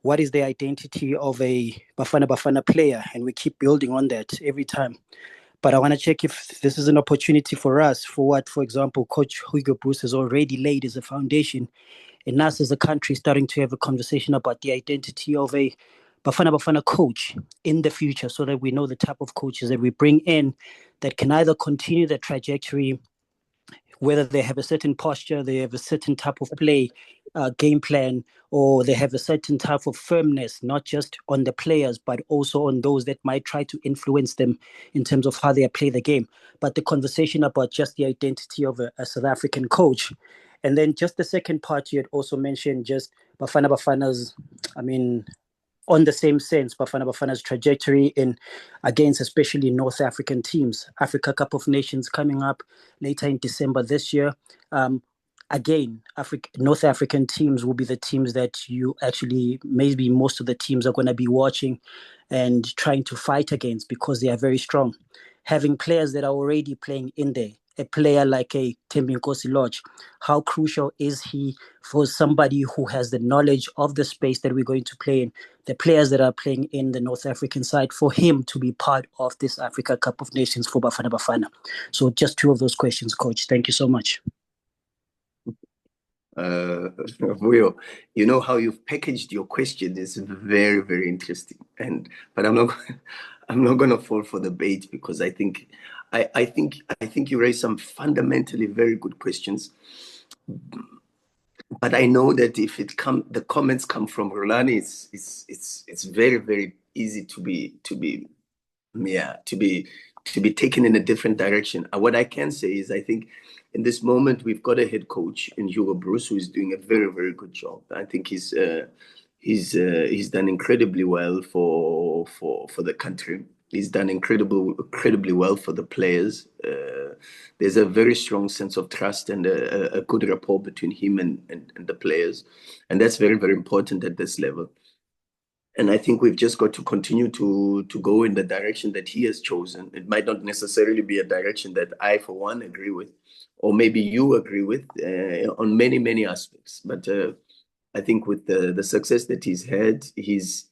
what is the identity of a Bafana player, and we keep building on that every time. But I want to check if this is an opportunity for us, for what, for example, Coach Hugo Bruce has already laid as a foundation, and us as a country starting to have a conversation about the identity of a Bafana coach in the future so that we know the type of coaches that we bring in that can either continue the trajectory, whether they have a certain posture, they have a certain type of play, game plan, or they have a certain type of firmness, not just on the players, but also on those that might try to influence them in terms of how they play the game. But the conversation about just the identity of a South African coach. And then just the second part, you had also mentioned just Bafana's, I mean, on the same sense, Bafana's trajectory in against especially North African teams. Africa Cup of Nations coming up later in December this year. Again, North African teams will be the teams that you actually, maybe most of the teams are going to be watching and trying to fight against because they are very strong. Having players that are already playing in there, a player like a Thembinkosi Lodge, how crucial is he for somebody who has the knowledge of the space that we're going to play in, the players that are playing in the North African side, for him to be part of this Africa Cup of Nations for Bafana? So just two of those questions, Coach. Thank you so much. Will, you know how you've packaged your question is very, very interesting. But I'm not going to fall for the bait because I think you raised some fundamentally very good questions. But I know that if the comments come from Rulani, it's very, very easy to be taken in a different direction. What I can say is I think in this moment we've got a head coach in Hugo Bruce who is doing a very, very good job. I think he's done incredibly well for the country. He's done incredibly well for the players. There's a very strong sense of trust and a good rapport between him and the players, and that's very, very important at this level. And I think we've just got to continue to go in the direction that he has chosen. It might not necessarily be a direction that I, for one, agree with, or maybe you agree with on many, many aspects. But I think with the success that he's had, he's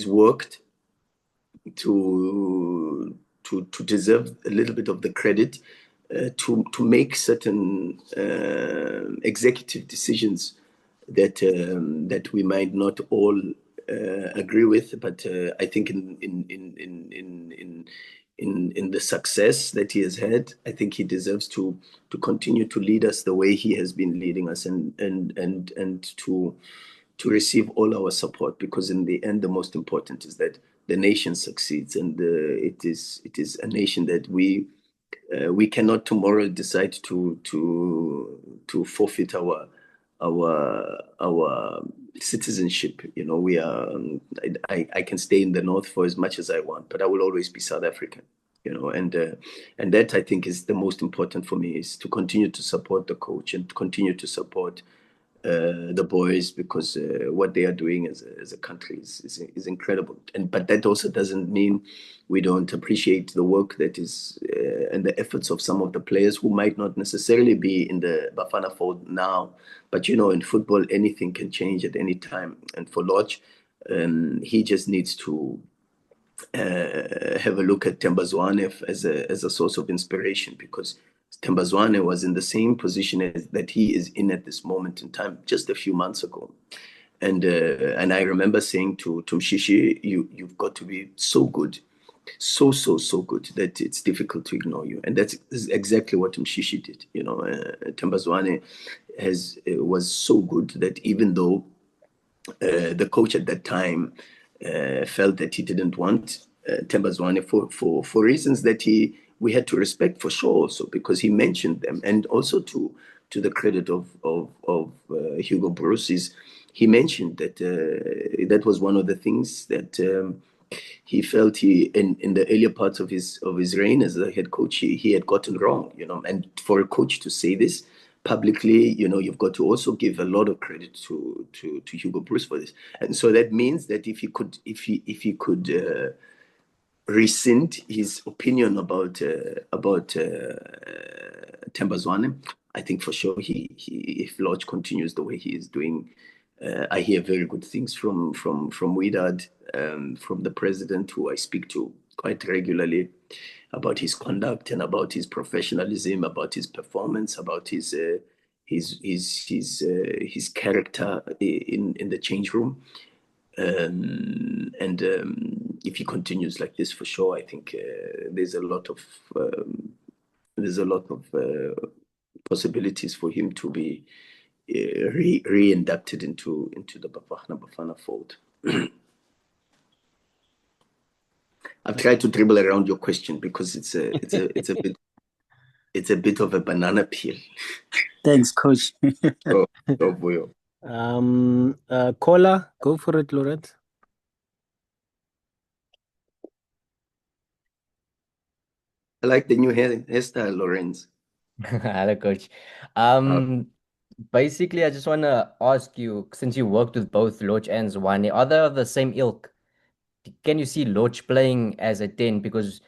worked to deserve a little bit of the credit to make certain executive decisions that we might not all agree with, but I think in the success that he has had, I think he deserves to continue to lead us the way he has been leading us, and to receive all our support, because in the end, the most important is that the nation succeeds, and it is a nation that we cannot tomorrow decide to forfeit our citizenship. You know, we are. I can stay in the north for as much as I want, but I will always be South African. You know, and that, I think, is the most important for me, is to continue to support the coach and continue to support the boys, because what they are doing as a country is incredible. But that also doesn't mean we don't appreciate the work that is and the efforts of some of the players who might not necessarily be in the Bafana fold now. But you know, in football, anything can change at any time. And for Lodge, he just needs to have a look at Themba Zwane as a source of inspiration, because Tembazwane was in the same position as that he is in at this moment in time, just a few months ago. And I remember saying to Mshishi, you've got to be so good, so good that it's difficult to ignore you. And that's exactly what Mshishi did. Tembazwane was so good that even though the coach at that time felt that he didn't want Tembazwane for reasons that we had to respect for sure, also because he mentioned them, and also to the credit of Hugo Bruce, he mentioned that that was one of the things that he felt in the earlier parts of his reign as a head coach he had gotten wrong, and for a coach to say this publicly, you've got to also give a lot of credit to Hugo Bruce for this. And so that means that if he could rescind his opinion about Tembazwane, I think for sure if Lodge continues the way he is doing, I hear very good things from Widad, from the president, who I speak to quite regularly, about his conduct and about his professionalism, about his performance, about his character in the change room. If he continues like this, for sure, I think there's a lot of possibilities for him to be re-inducted into the Bafana fold. I've tried to dribble around your question because it's a bit of a banana peel. Thanks, Coach. Caller, go for it, Laurent. I like the new hairstyle, Lorenz. Hello, Coach. Basically, I just want to ask you, since you worked with both Loch and Zwane, are they of the same ilk? Can you see Loch playing as a 10? Because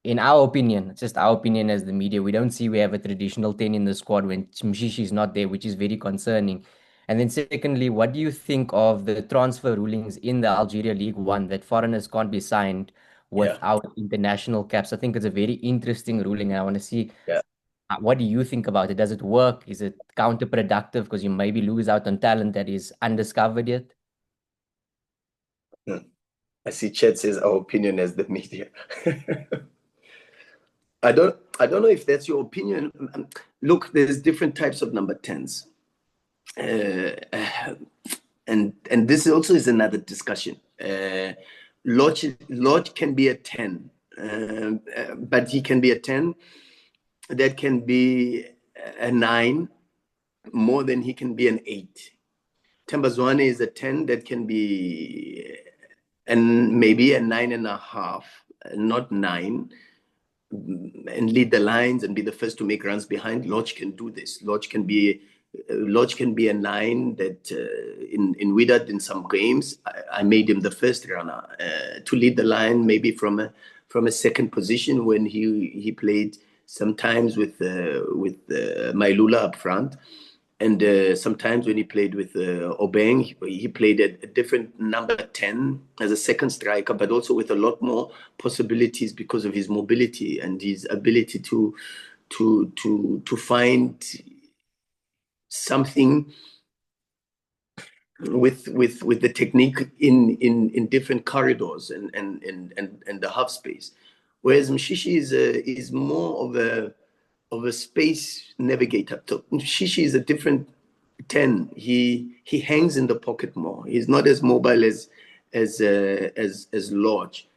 in our opinion, it's just our opinion as the media, we don't see we have a traditional 10 in the squad when Mshishi is not there, which is very concerning. And then secondly, what do you think of the transfer rulings in the Algeria League One that foreigners can't be signed without international caps? I think it's a very interesting ruling, and I want to see what do you think about it? Does it work? Is it counterproductive because you maybe lose out on talent that is undiscovered yet? I see Chet says our opinion as the media. I don't know if that's your opinion. Look, there's different types of number 10s. And this also is another discussion. Lodge can be a 10, but he can be a 10 that can be a 9 more than he can be an 8. Tembazwane is a 10 that can be maybe a 9.5, not 9, and lead the lines and be the first to make runs behind. Lodge can do this. Lodge can be a 9 that in Widad in some games I made him the first runner to lead the line, maybe from a second position when he played sometimes with Mailula up front, and sometimes when he played with Obeng, he played a different number 10 as a second striker, but also with a lot more possibilities because of his mobility and his ability to find something with the technique in different corridors and the half space. Whereas Mshishi is more of a space navigator. So Mshishi is a different 10. He hangs in the pocket more. He's not as mobile as Lodge.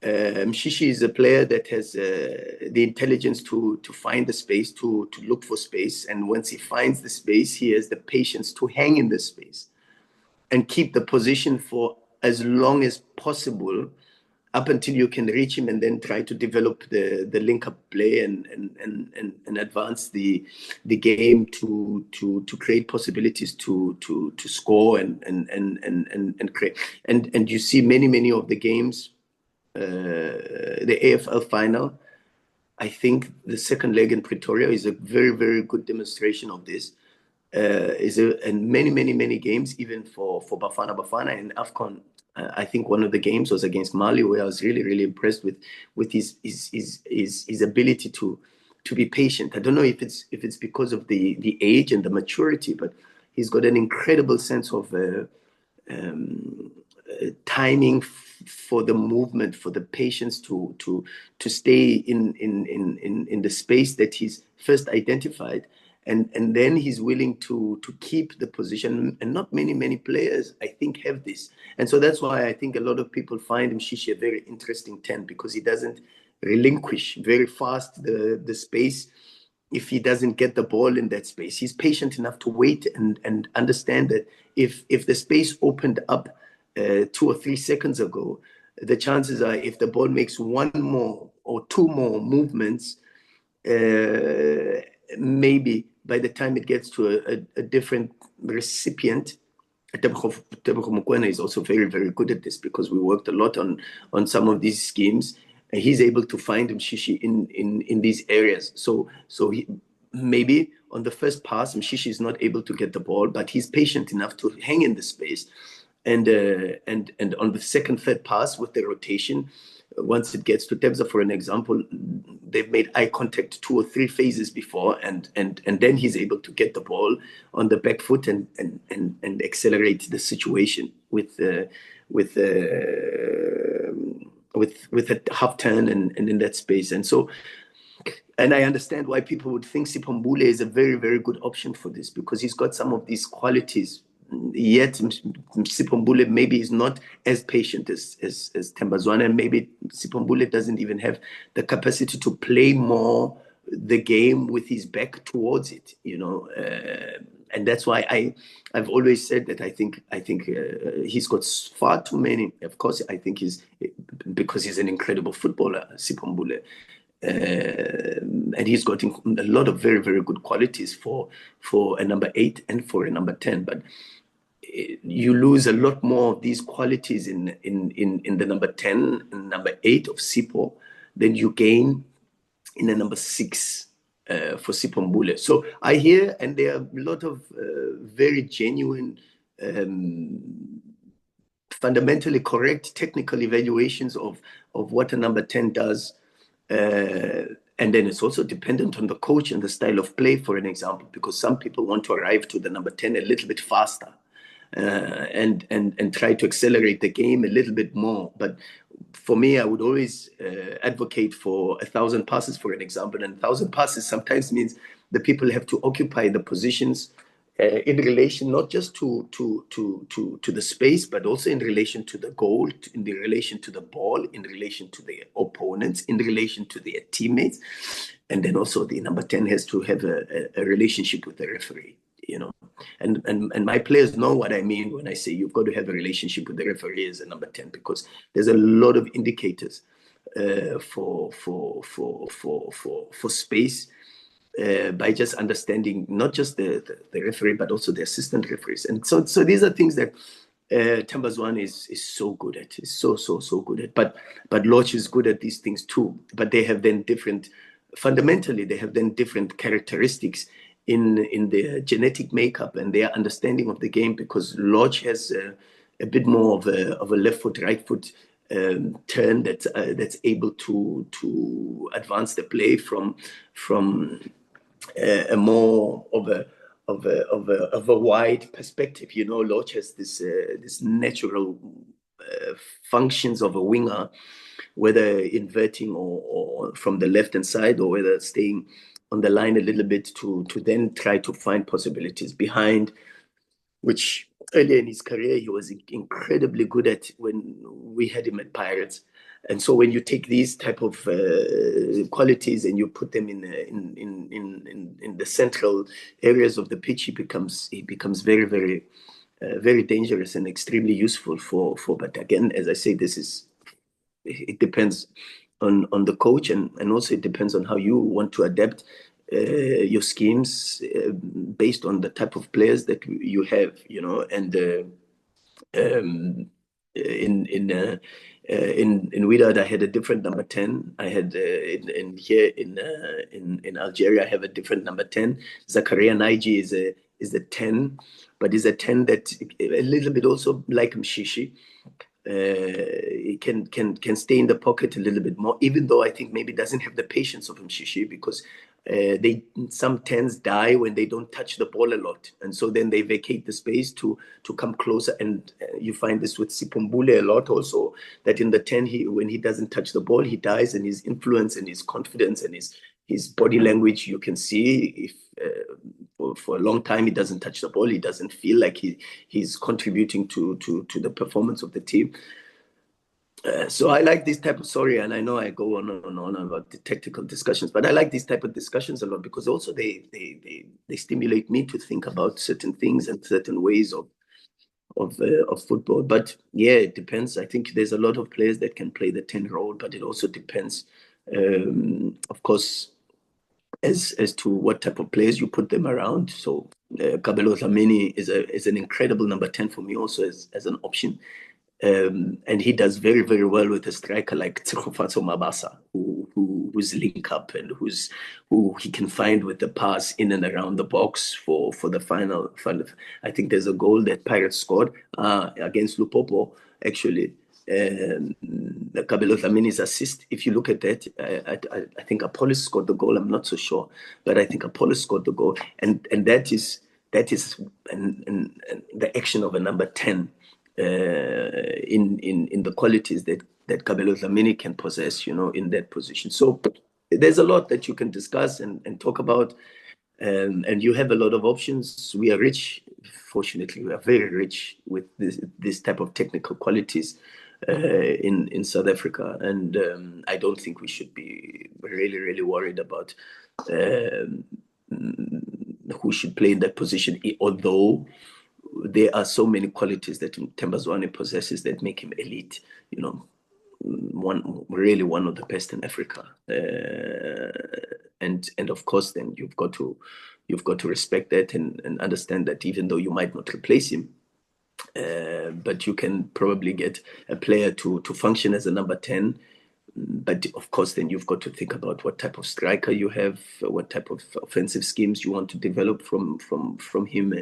Mshishi is a player that has the intelligence to find the space, to look for space. And once he finds the space, he has the patience to hang in the space and keep the position for as long as possible up until you can reach him, and then try to develop the link-up play and advance the game to create possibilities to score and create. And you see many of the games, the AFL final, I think the second leg in Pretoria is a very good demonstration of this. And many games, even for Bafana and AFCON. I think one of the games was against Mali, where I was really impressed with his ability to be patient. I don't know if it's because of the age and the maturity, but he's got an incredible sense of timing for the movement, for the patience to stay in the space that he's first identified, and then he's willing to keep the position. And not many players, I think, have this. And so that's why I think a lot of people find Mshishi a very interesting 10, because he doesn't relinquish very fast the space if he doesn't get the ball in that space. He's patient enough to wait and understand that if the space opened up 2 or 3 seconds ago, the chances are if the ball makes 1 more or 2 more movements, maybe by the time it gets to a different recipient. Tebogo Mokoena is also very good at this, because we worked a lot on some of these schemes. And he's able to find Mshishi in these areas. So he, maybe on the first pass, Mshishi is not able to get the ball, but he's patient enough to hang in the space. And on the second, third pass with the rotation, once it gets to Tebza, for an example, they've made eye contact 2 or 3 phases before, and then he's able to get the ball on the back foot and accelerate the situation with a half turn and in that space. And I understand why people would think Sipombule is a very good option for this, because he's got some of these qualities. Yet Sipombule maybe is not as patient as Tembazwana, and maybe Sipombule doesn't even have the capacity to play more the game with his back towards it, and that's why I've always said that I think he's got far too many. Of course, I think because he's an incredible footballer, Sipombule. And he's got a lot of very good qualities for a number 8 and for a number 10, but you lose a lot more of these qualities in the number 10 and number 8 of Sipo than you gain in a number 6 for Sipombule. So I hear, and there are a lot of very genuine, fundamentally correct technical evaluations of what a number 10 does. And then it's also dependent on the coach and the style of play, for an example, because some people want to arrive to the number 10 a little bit faster and try to accelerate the game a little bit more. But for me, I would always advocate for 1,000 passes, for an example. And 1,000 passes sometimes means the people have to occupy the positions in relation not just to the space, but also in relation to the goal, in the relation to the ball, in relation to the opponents, in relation to their teammates. And then also the number 10 has to have a relationship with the referee, And my players know what I mean when I say you've got to have a relationship with the referee as a number 10, because there's a lot of indicators for space. By just understanding not just the referee, but also the assistant referees. And so these are things that Tambazwan is so good at. Is so good at. But Lodge is good at these things too. But they have then fundamentally different characteristics in their genetic makeup and their understanding of the game, because Lodge has a bit more of a left foot, right foot turn that's able to advance the play from a more of a wide perspective. Lodge has this natural functions of a winger, whether inverting or from the left hand side, or whether staying on the line a little bit to then try to find possibilities behind, which earlier in his career he was incredibly good at when we had him at Pirates. And so when you take these type of qualities and you put them in the central areas of the pitch, he becomes very dangerous and extremely useful for. But again, as I say, it depends on the coach, and also it depends on how you want to adapt your schemes based on the type of players that you have, and in Wydad I had a different number 10. I had in Algeria I have a different number 10. Zakaria Naiji is a 10, but is a 10 that a little bit also like Mshishi. He can stay in the pocket a little bit more, even though I think maybe doesn't have the patience of Mshishi, because some tens die when they don't touch the ball a lot, and so then they vacate the space to come closer. And you find this with Sipumbule a lot also, that in the 10, when he doesn't touch the ball, he dies, and his influence and his confidence and his body language, you can see if for a long time he doesn't touch the ball, he doesn't feel like he's contributing to the performance of the team. So I like this type of story, and I know I go on and on about the technical discussions, but I like these type of discussions a lot because also they stimulate me to think about certain things and certain ways of football. But yeah, it depends. I think there's a lot of players that can play the 10 role, but it also depends, of course, as to what type of players you put them around. So Kabelo Dlamini is an incredible number 10 for me also as an option. And he does very, very well with a striker like Tsegofatso Mabasa, who's link up and who he can find with the pass in and around the box for the final. I think there's a goal that Pirates scored against Lupopo, actually. The Kabelo Dlamini's assist. If you look at that, I think Apollos scored the goal. I'm not so sure, but I think Apollos scored the goal, and that is the action of a number 10. In the qualities that Kabelo Dlamini can possess, in that position. So there's a lot that you can discuss and talk about, and you have a lot of options. We are rich, fortunately, we are very rich with this type of technical qualities in South Africa, and I don't think we should be really, really worried about who should play in that position, although there are so many qualities that Themba Zwane possesses that make him elite. One of the best in Africa, and of course, then you've got to respect that and understand that even though you might not replace him, but you can probably get a player to function as a number 10. But of course, then you've got to think about what type of striker you have, what type of offensive schemes you want to develop from him,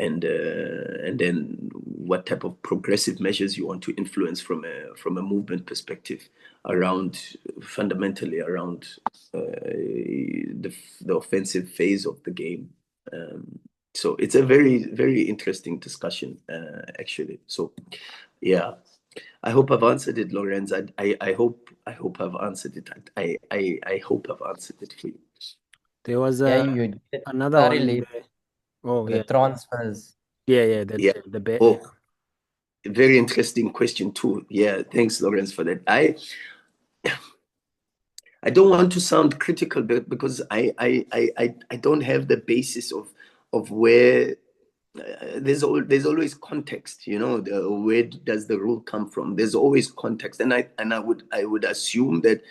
and then what type of progressive measures you want to influence from a movement perspective fundamentally around the offensive phase of the game. So it's a very, very interesting discussion, actually. So yeah, I hope I've answered it, Lorenz. I hope I've answered it. I hope I've answered it for you. There was you did another one thoroughly. there. Oh The yeah, transfers. yeah. That's Yeah. the bet. Oh, very interesting question too. Yeah, thanks, Lorenz, for that. I don't want to sound critical because I don't have the basis of where there's always context, where does the rule come from? There's always context, and I would assume that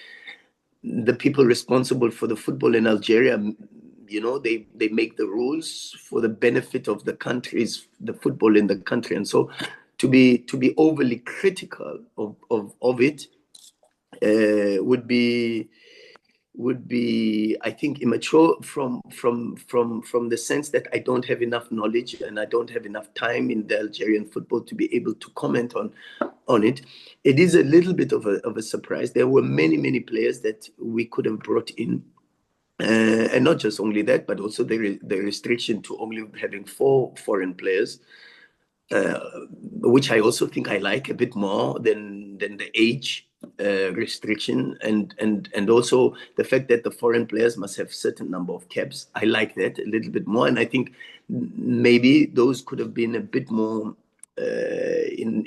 the people responsible for the football in Algeria, they make the rules for the benefit of the football in the country, and so to be overly critical of it would be, I think, immature from the sense that I don't have enough knowledge and I don't have enough time in the Algerian football to be able to comment on it. It is a little bit of a surprise. There were many players that we could have brought in, and not just only that, but also the restriction to only having 4 foreign players. Which I also think I like a bit more than the age restriction, and also the fact that the foreign players must have certain number of caps. I like that a little bit more, and I think maybe those could have been a bit more in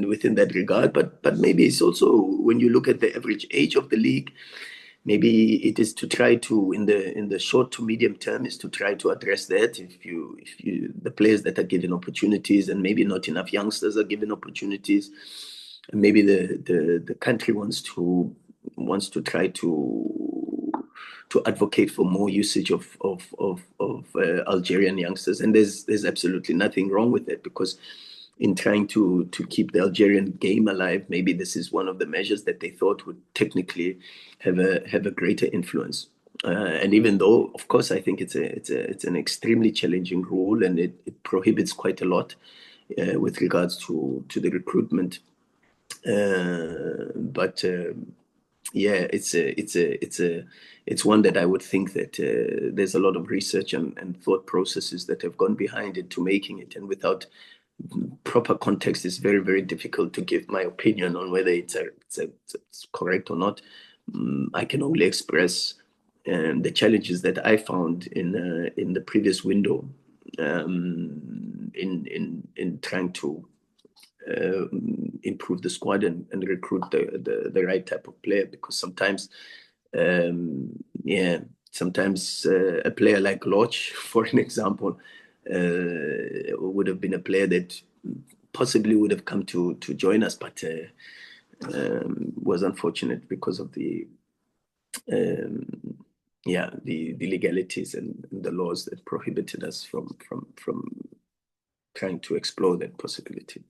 within that regard. But maybe it's also, when you look at the average age of the league, maybe it is to try to, in the short to medium term, is to try to address that. If the players that are given opportunities, and maybe not enough youngsters are given opportunities, and maybe the country wants to try to advocate for more usage of Algerian youngsters, and there's absolutely nothing wrong with that, because in trying to keep the Algerian game alive, maybe this is one of the measures that they thought would technically have a greater influence. And even though, of course, I think it's an extremely challenging rule, and it prohibits quite a lot with regards to the recruitment. But yeah, it's one that I would think that there's a lot of research and thought processes that have gone behind it to making it, and without proper context, it's very, very difficult to give my opinion on whether it's correct or not. I can only express the challenges that I found in the previous window, in trying to improve the squad and recruit the right type of player, because sometimes sometimes a player like Loch, for an example, would have been a player that possibly would have come to join us, but was unfortunate because of the legalities and the laws that prohibited us from trying to explore that possibility.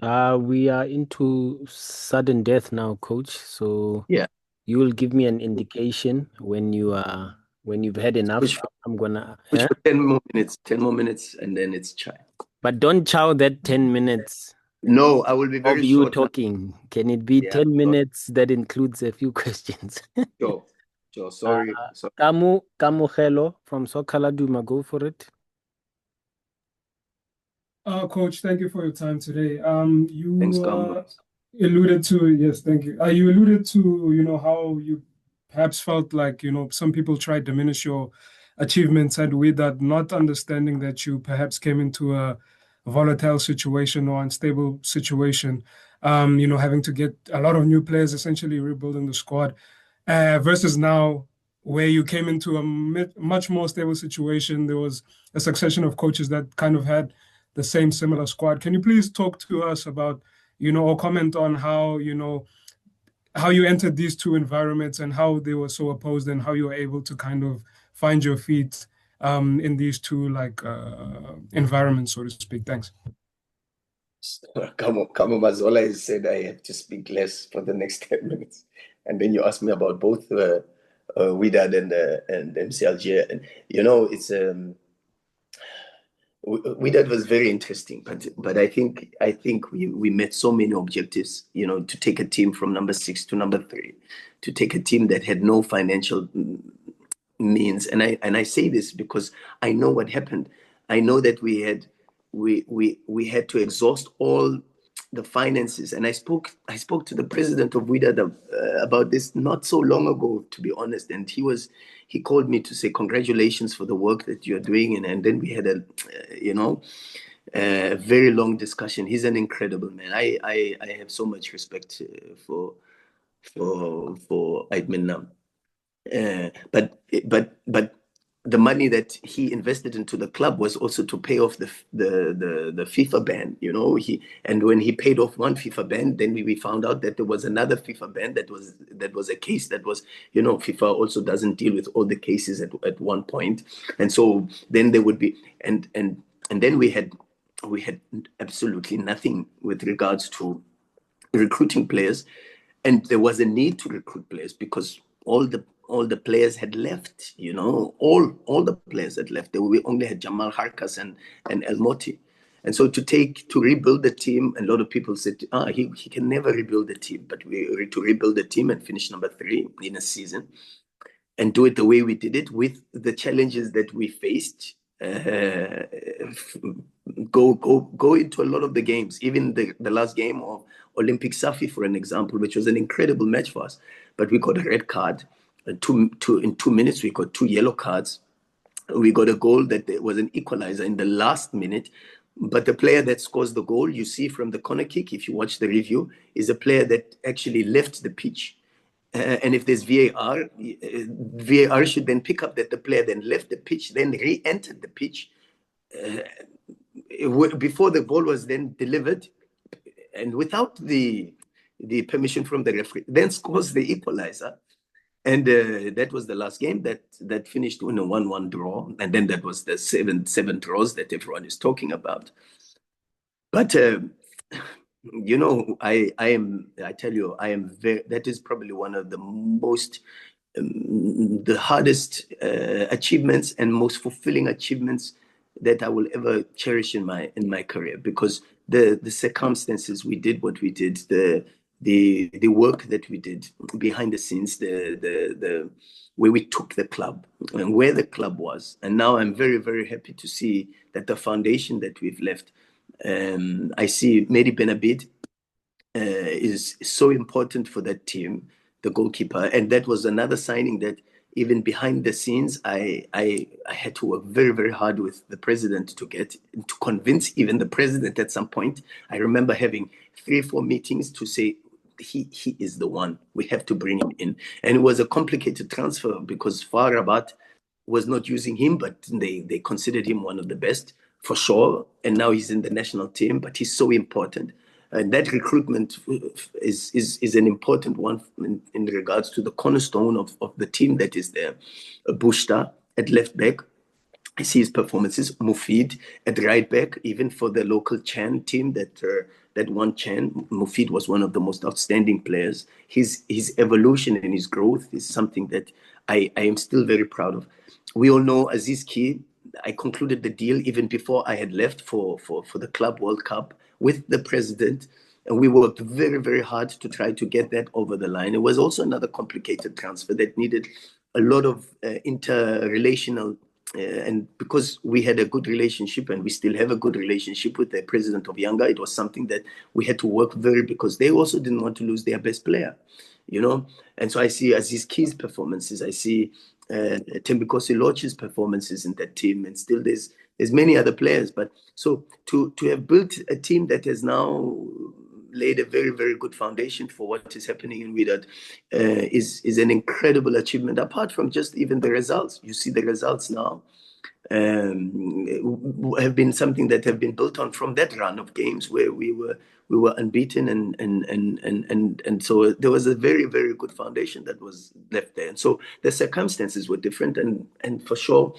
We are into sudden death now, coach. So Yeah. you will give me an indication when you've had enough. Push I'm gonna, for 10 more minutes, and then it's chai. but don't chow that 10 minutes No, I will be very of you short now. talking. Can it be Yeah, 10 sure. minutes that includes a few questions? Sure. Sorry. Kamu Hello from Sokala Duma, go for it. Coach, thank you for your time today. Thanks, You Kambo. alluded to, yes, thank you. You alluded to, how you perhaps felt like, some people try to diminish your achievements, and with that, not understanding that you perhaps came into a volatile situation or unstable situation, having to get a lot of new players, essentially rebuilding the squad, versus now where you came into a much more stable situation. There was a succession of coaches that kind of had the same similar squad. Can you please talk to us about, or comment on how, how you entered these two environments and how they were so opposed, and how you were able to kind of find your feet in these two environments, so to speak? Thanks. Come on, Mazola has said I have to speak less for the next 10 minutes. And then you ask me about both Widad and MCLG. And, it's Widad was very interesting, but I think we met so many objectives, to take a team from number 6 to number 3, to take a team that had no financial means. And I say this because I know what happened. I know that we had to exhaust all the finances, and I spoke to the president of WIDA about this not so long ago, to be honest, and he called me to say congratulations for the work that you're doing, and then we had a very long discussion. He's an incredible man. I have so much respect for Aidman. But the money that he invested into the club was also to pay off the FIFA ban. And when he paid off one FIFA ban, then we found out that there was another FIFA ban that was a case that was, FIFA also doesn't deal with all the cases at one point, and so then there would be and then we had absolutely nothing with regards to recruiting players, and there was a need to recruit players because all the players had left. All the players had left. We only had Jamal Harkas and El Moti. And so to rebuild the team, a lot of people said, he can never rebuild the team, but to rebuild the team and finish number 3 in a season and do it the way we did it with the challenges that we faced, go into a lot of the games, even the last game of Olympic Safi, for an example, which was an incredible match for us. But we got a red card. In 2 minutes, we got 2 yellow cards. We got a goal that was an equalizer in the last minute. But the player that scores the goal, you see from the corner kick, if you watch the review, is a player that actually left the pitch. And if there's VAR, VAR should then pick up that the player then left the pitch, then re-entered the pitch before the ball was then delivered, and without the permission from the referee, then scores the equalizer. And that was the last game that finished in a 1-1 draw. And then that was the seven draws that everyone is talking about. But I tell you, I am that is probably one of the most the hardest achievements and most fulfilling achievements that I will ever cherish in my career, because the circumstances we did what we did, the work that we did behind the scenes, the where we took the club and where the club was. And now I'm very, very happy to see that the foundation that we've left. I see Mehdi Benabid is so important for that team, the goalkeeper. And that was another signing that even behind the scenes, I had to work very, very hard with the president to convince even the president at some point. I remember having 3 or 4 meetings to say, he is the one. We have to bring him in. And it was a complicated transfer because FAR Rabat was not using him, but they considered him one of the best for sure. And now he's in the national team, but he's so important. And that recruitment is an important one in regards to the cornerstone of the team that is there. Bushta at left back, I see his performances. Mufid at right back, even for the local Chan team that won Chan, Mufid was one of the most outstanding players. His evolution and his growth is something that I am still very proud of. We all know Aziz Ki. I concluded the deal even before I had left for the Club World Cup with the president. And we worked very, very hard to try to get that over the line. It was also another complicated transfer that needed a lot of interrelational and because we had a good relationship and we still have a good relationship with the president of Yanga, it was something that we had to work very because they also didn't want to lose their best player, you know. And so I see Aziz Ki's performances, I see Tembikosi Loch's performances in that team, and still there's many other players. But so to have built a team that has now laid a very, very good foundation for what is happening in Wydad is an incredible achievement, apart from just even the results. You see the results now have been something that have been built on from that run of games where we were unbeaten and so there was a very, very good foundation that was left there. And so the circumstances were different and for sure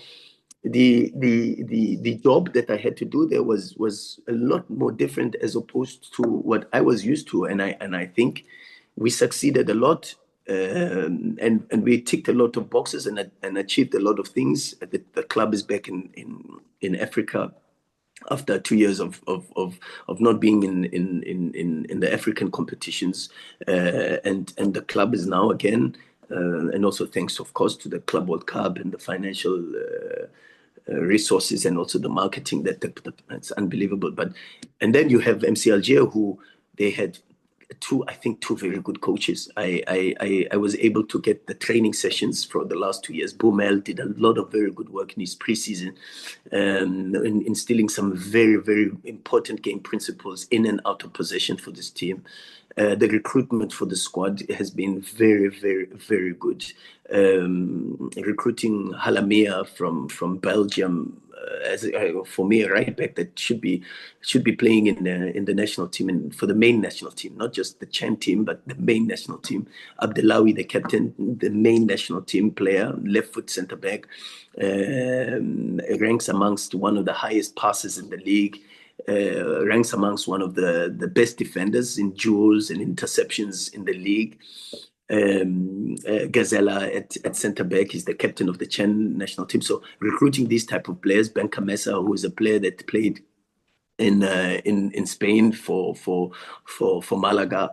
the job that I had to do there was a lot more different as opposed to what I was used to, and I think we succeeded a lot, and we ticked a lot of boxes and achieved a lot of things. The club is back in Africa after 2 years of not being in the African competitions, and the club is now again, and also thanks of course to the Club World Cup and the financial resources and also the marketing that's unbelievable. And then you have MC Alger, who they had two very good coaches. I was able to get the training sessions for the last 2 years. Boumel did a lot of very good work in his preseason, in instilling some very, very important game principles in and out of possession for this team. The recruitment for the squad has been very, very, very good. Recruiting Halamia from Belgium as for me a right back that should be playing in the national team and for the main national team, not just the Chan team but the main national team. Abdelawi, the captain, the main national team player, left foot centre back, ranks amongst one of the highest passes in the league. Ranks amongst one of the best defenders in duels and interceptions in the league. Gazella at centre back is the captain of the Chen national team. So recruiting these type of players, Ben Camesa, who is a player that played in Spain for Malaga,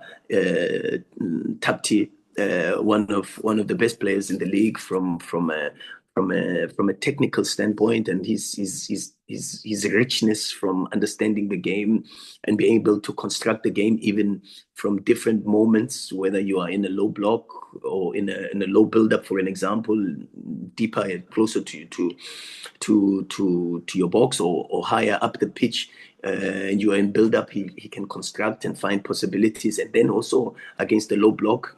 Tapti, one of the best players in the league from a technical standpoint, and his richness from understanding the game and being able to construct the game even from different moments, whether you are in a low block or in a low build-up, for an example, deeper, closer to your box or higher up the pitch, and you are in build-up, he can construct and find possibilities, and then also against the low block,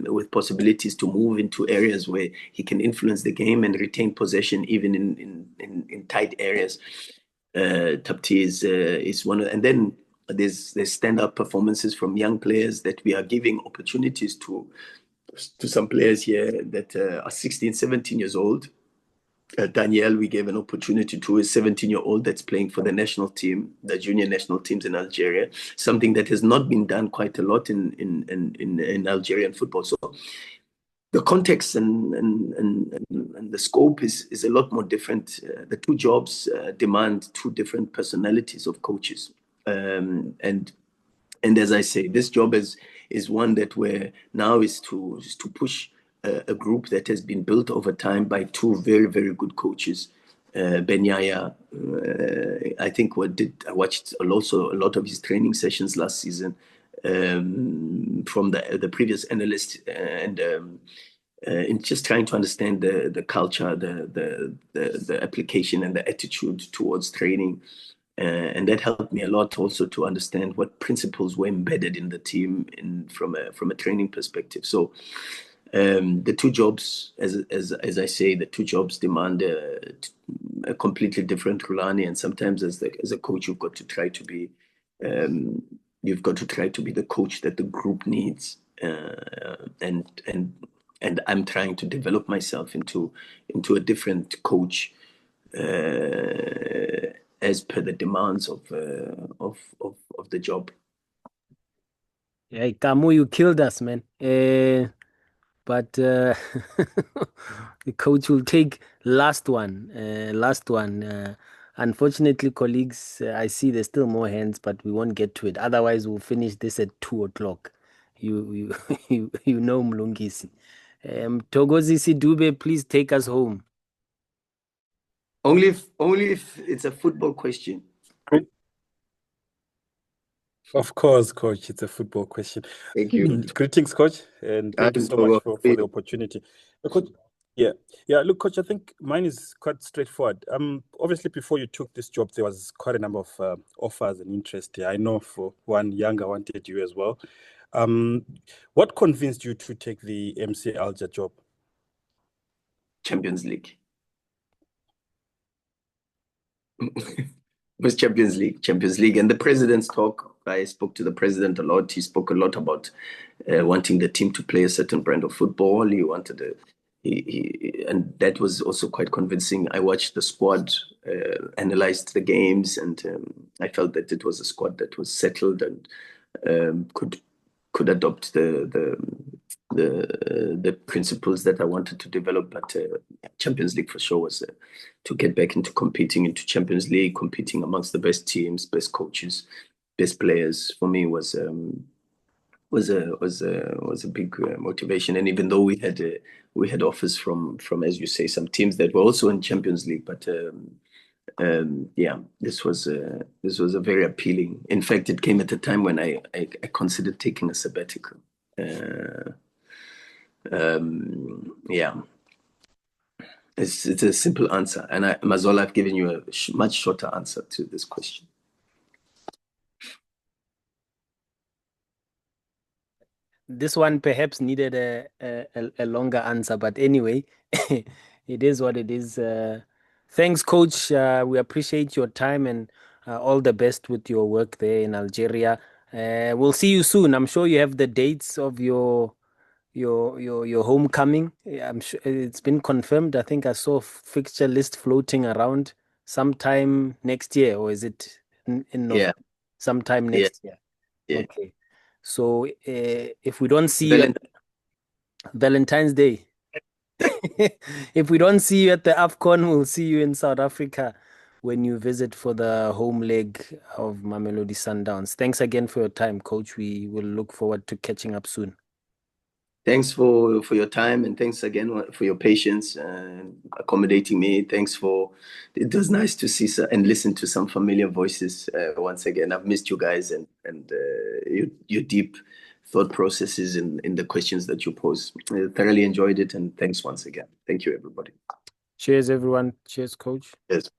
with possibilities to move into areas where he can influence the game and retain possession even in tight areas. Tapti is one of, and then there's standout performances from young players that we are giving opportunities to some players here that are 16, 17 years old. Daniel, we gave an opportunity to a 17-year-old that's playing for the national team, the junior national teams in Algeria, something that has not been done quite a lot in Algerian football. So the context and the scope is a lot more different. The two jobs demand two different personalities of coaches. And as I say, this job is is one that where now is to push a group that has been built over time by two very, very good coaches. Benyaya, I think I watched also a lot of his training sessions last season from the previous analyst, and in just trying to understand the culture, the application and the attitude towards training. And that helped me a lot also to understand what principles were embedded in the team from a training perspective. So the two jobs, as I say, the two jobs demand a completely different Rulani, and sometimes as a coach, you've got to try to be the coach that the group needs, and I'm trying to develop myself into a different coach as per the demands of the job. Yeah, Kamu, you killed us, man. But the coach will take last one. Unfortunately, colleagues, I see there's still more hands, but we won't get to it. Otherwise, we'll finish this at 2 o'clock. You you know Mlungisi. Togozisi Dube, please take us home. Only if it's a football question. Of course, Coach, it's a football question. Thank you. Greetings, Coach, and thank you so much for the opportunity. Coach, yeah. Look, Coach, I think mine is quite straightforward. Obviously, before you took this job, there was quite a number of offers and interest. I know for one, Younger wanted you as well. What convinced you to take the MC Alger job? Champions League. It was Champions League, and the president's talk. I spoke to the president a lot. He spoke a lot about wanting the team to play a certain brand of football. He wanted and that was also quite convincing. I watched the squad, analyzed the games, and I felt that it was a squad that was settled and could adopt the principles that I wanted to develop. But Champions League for sure was to get back into competing into Champions League, competing amongst the best teams, best coaches, best players. For me was a big motivation. And even though we had offers from as you say, some teams that were also in Champions League, but this was a very appealing. In fact, it came at a time when I considered taking a sabbatical. It's a simple answer, and Mazola, I've given you a much shorter answer to this question. This one perhaps needed a longer answer, but anyway, it is what it is. Thanks, Coach. We appreciate your time and all the best with your work there in Algeria. We'll see you soon. I'm sure you have the dates of your homecoming. I'm sure it's been confirmed. I think I saw a fixture list floating around sometime next year, or is it in November? Sometime next year. Yeah. Okay. So if we don't see you at Valentine's Day, if we don't see you at the AFCON, we'll see you in South Africa when you visit for the home leg of Mamelodi Sundowns. Thanks again for your time, Coach. We will look forward to catching up soon. Thanks for your time, and thanks again for your patience and accommodating me. It was nice to see and listen to some familiar voices once again. I've missed you guys and your deep thought processes in the questions that you pose. I thoroughly enjoyed it, and thanks once again. Thank you, everybody. Cheers, everyone. Cheers, Coach. Yes.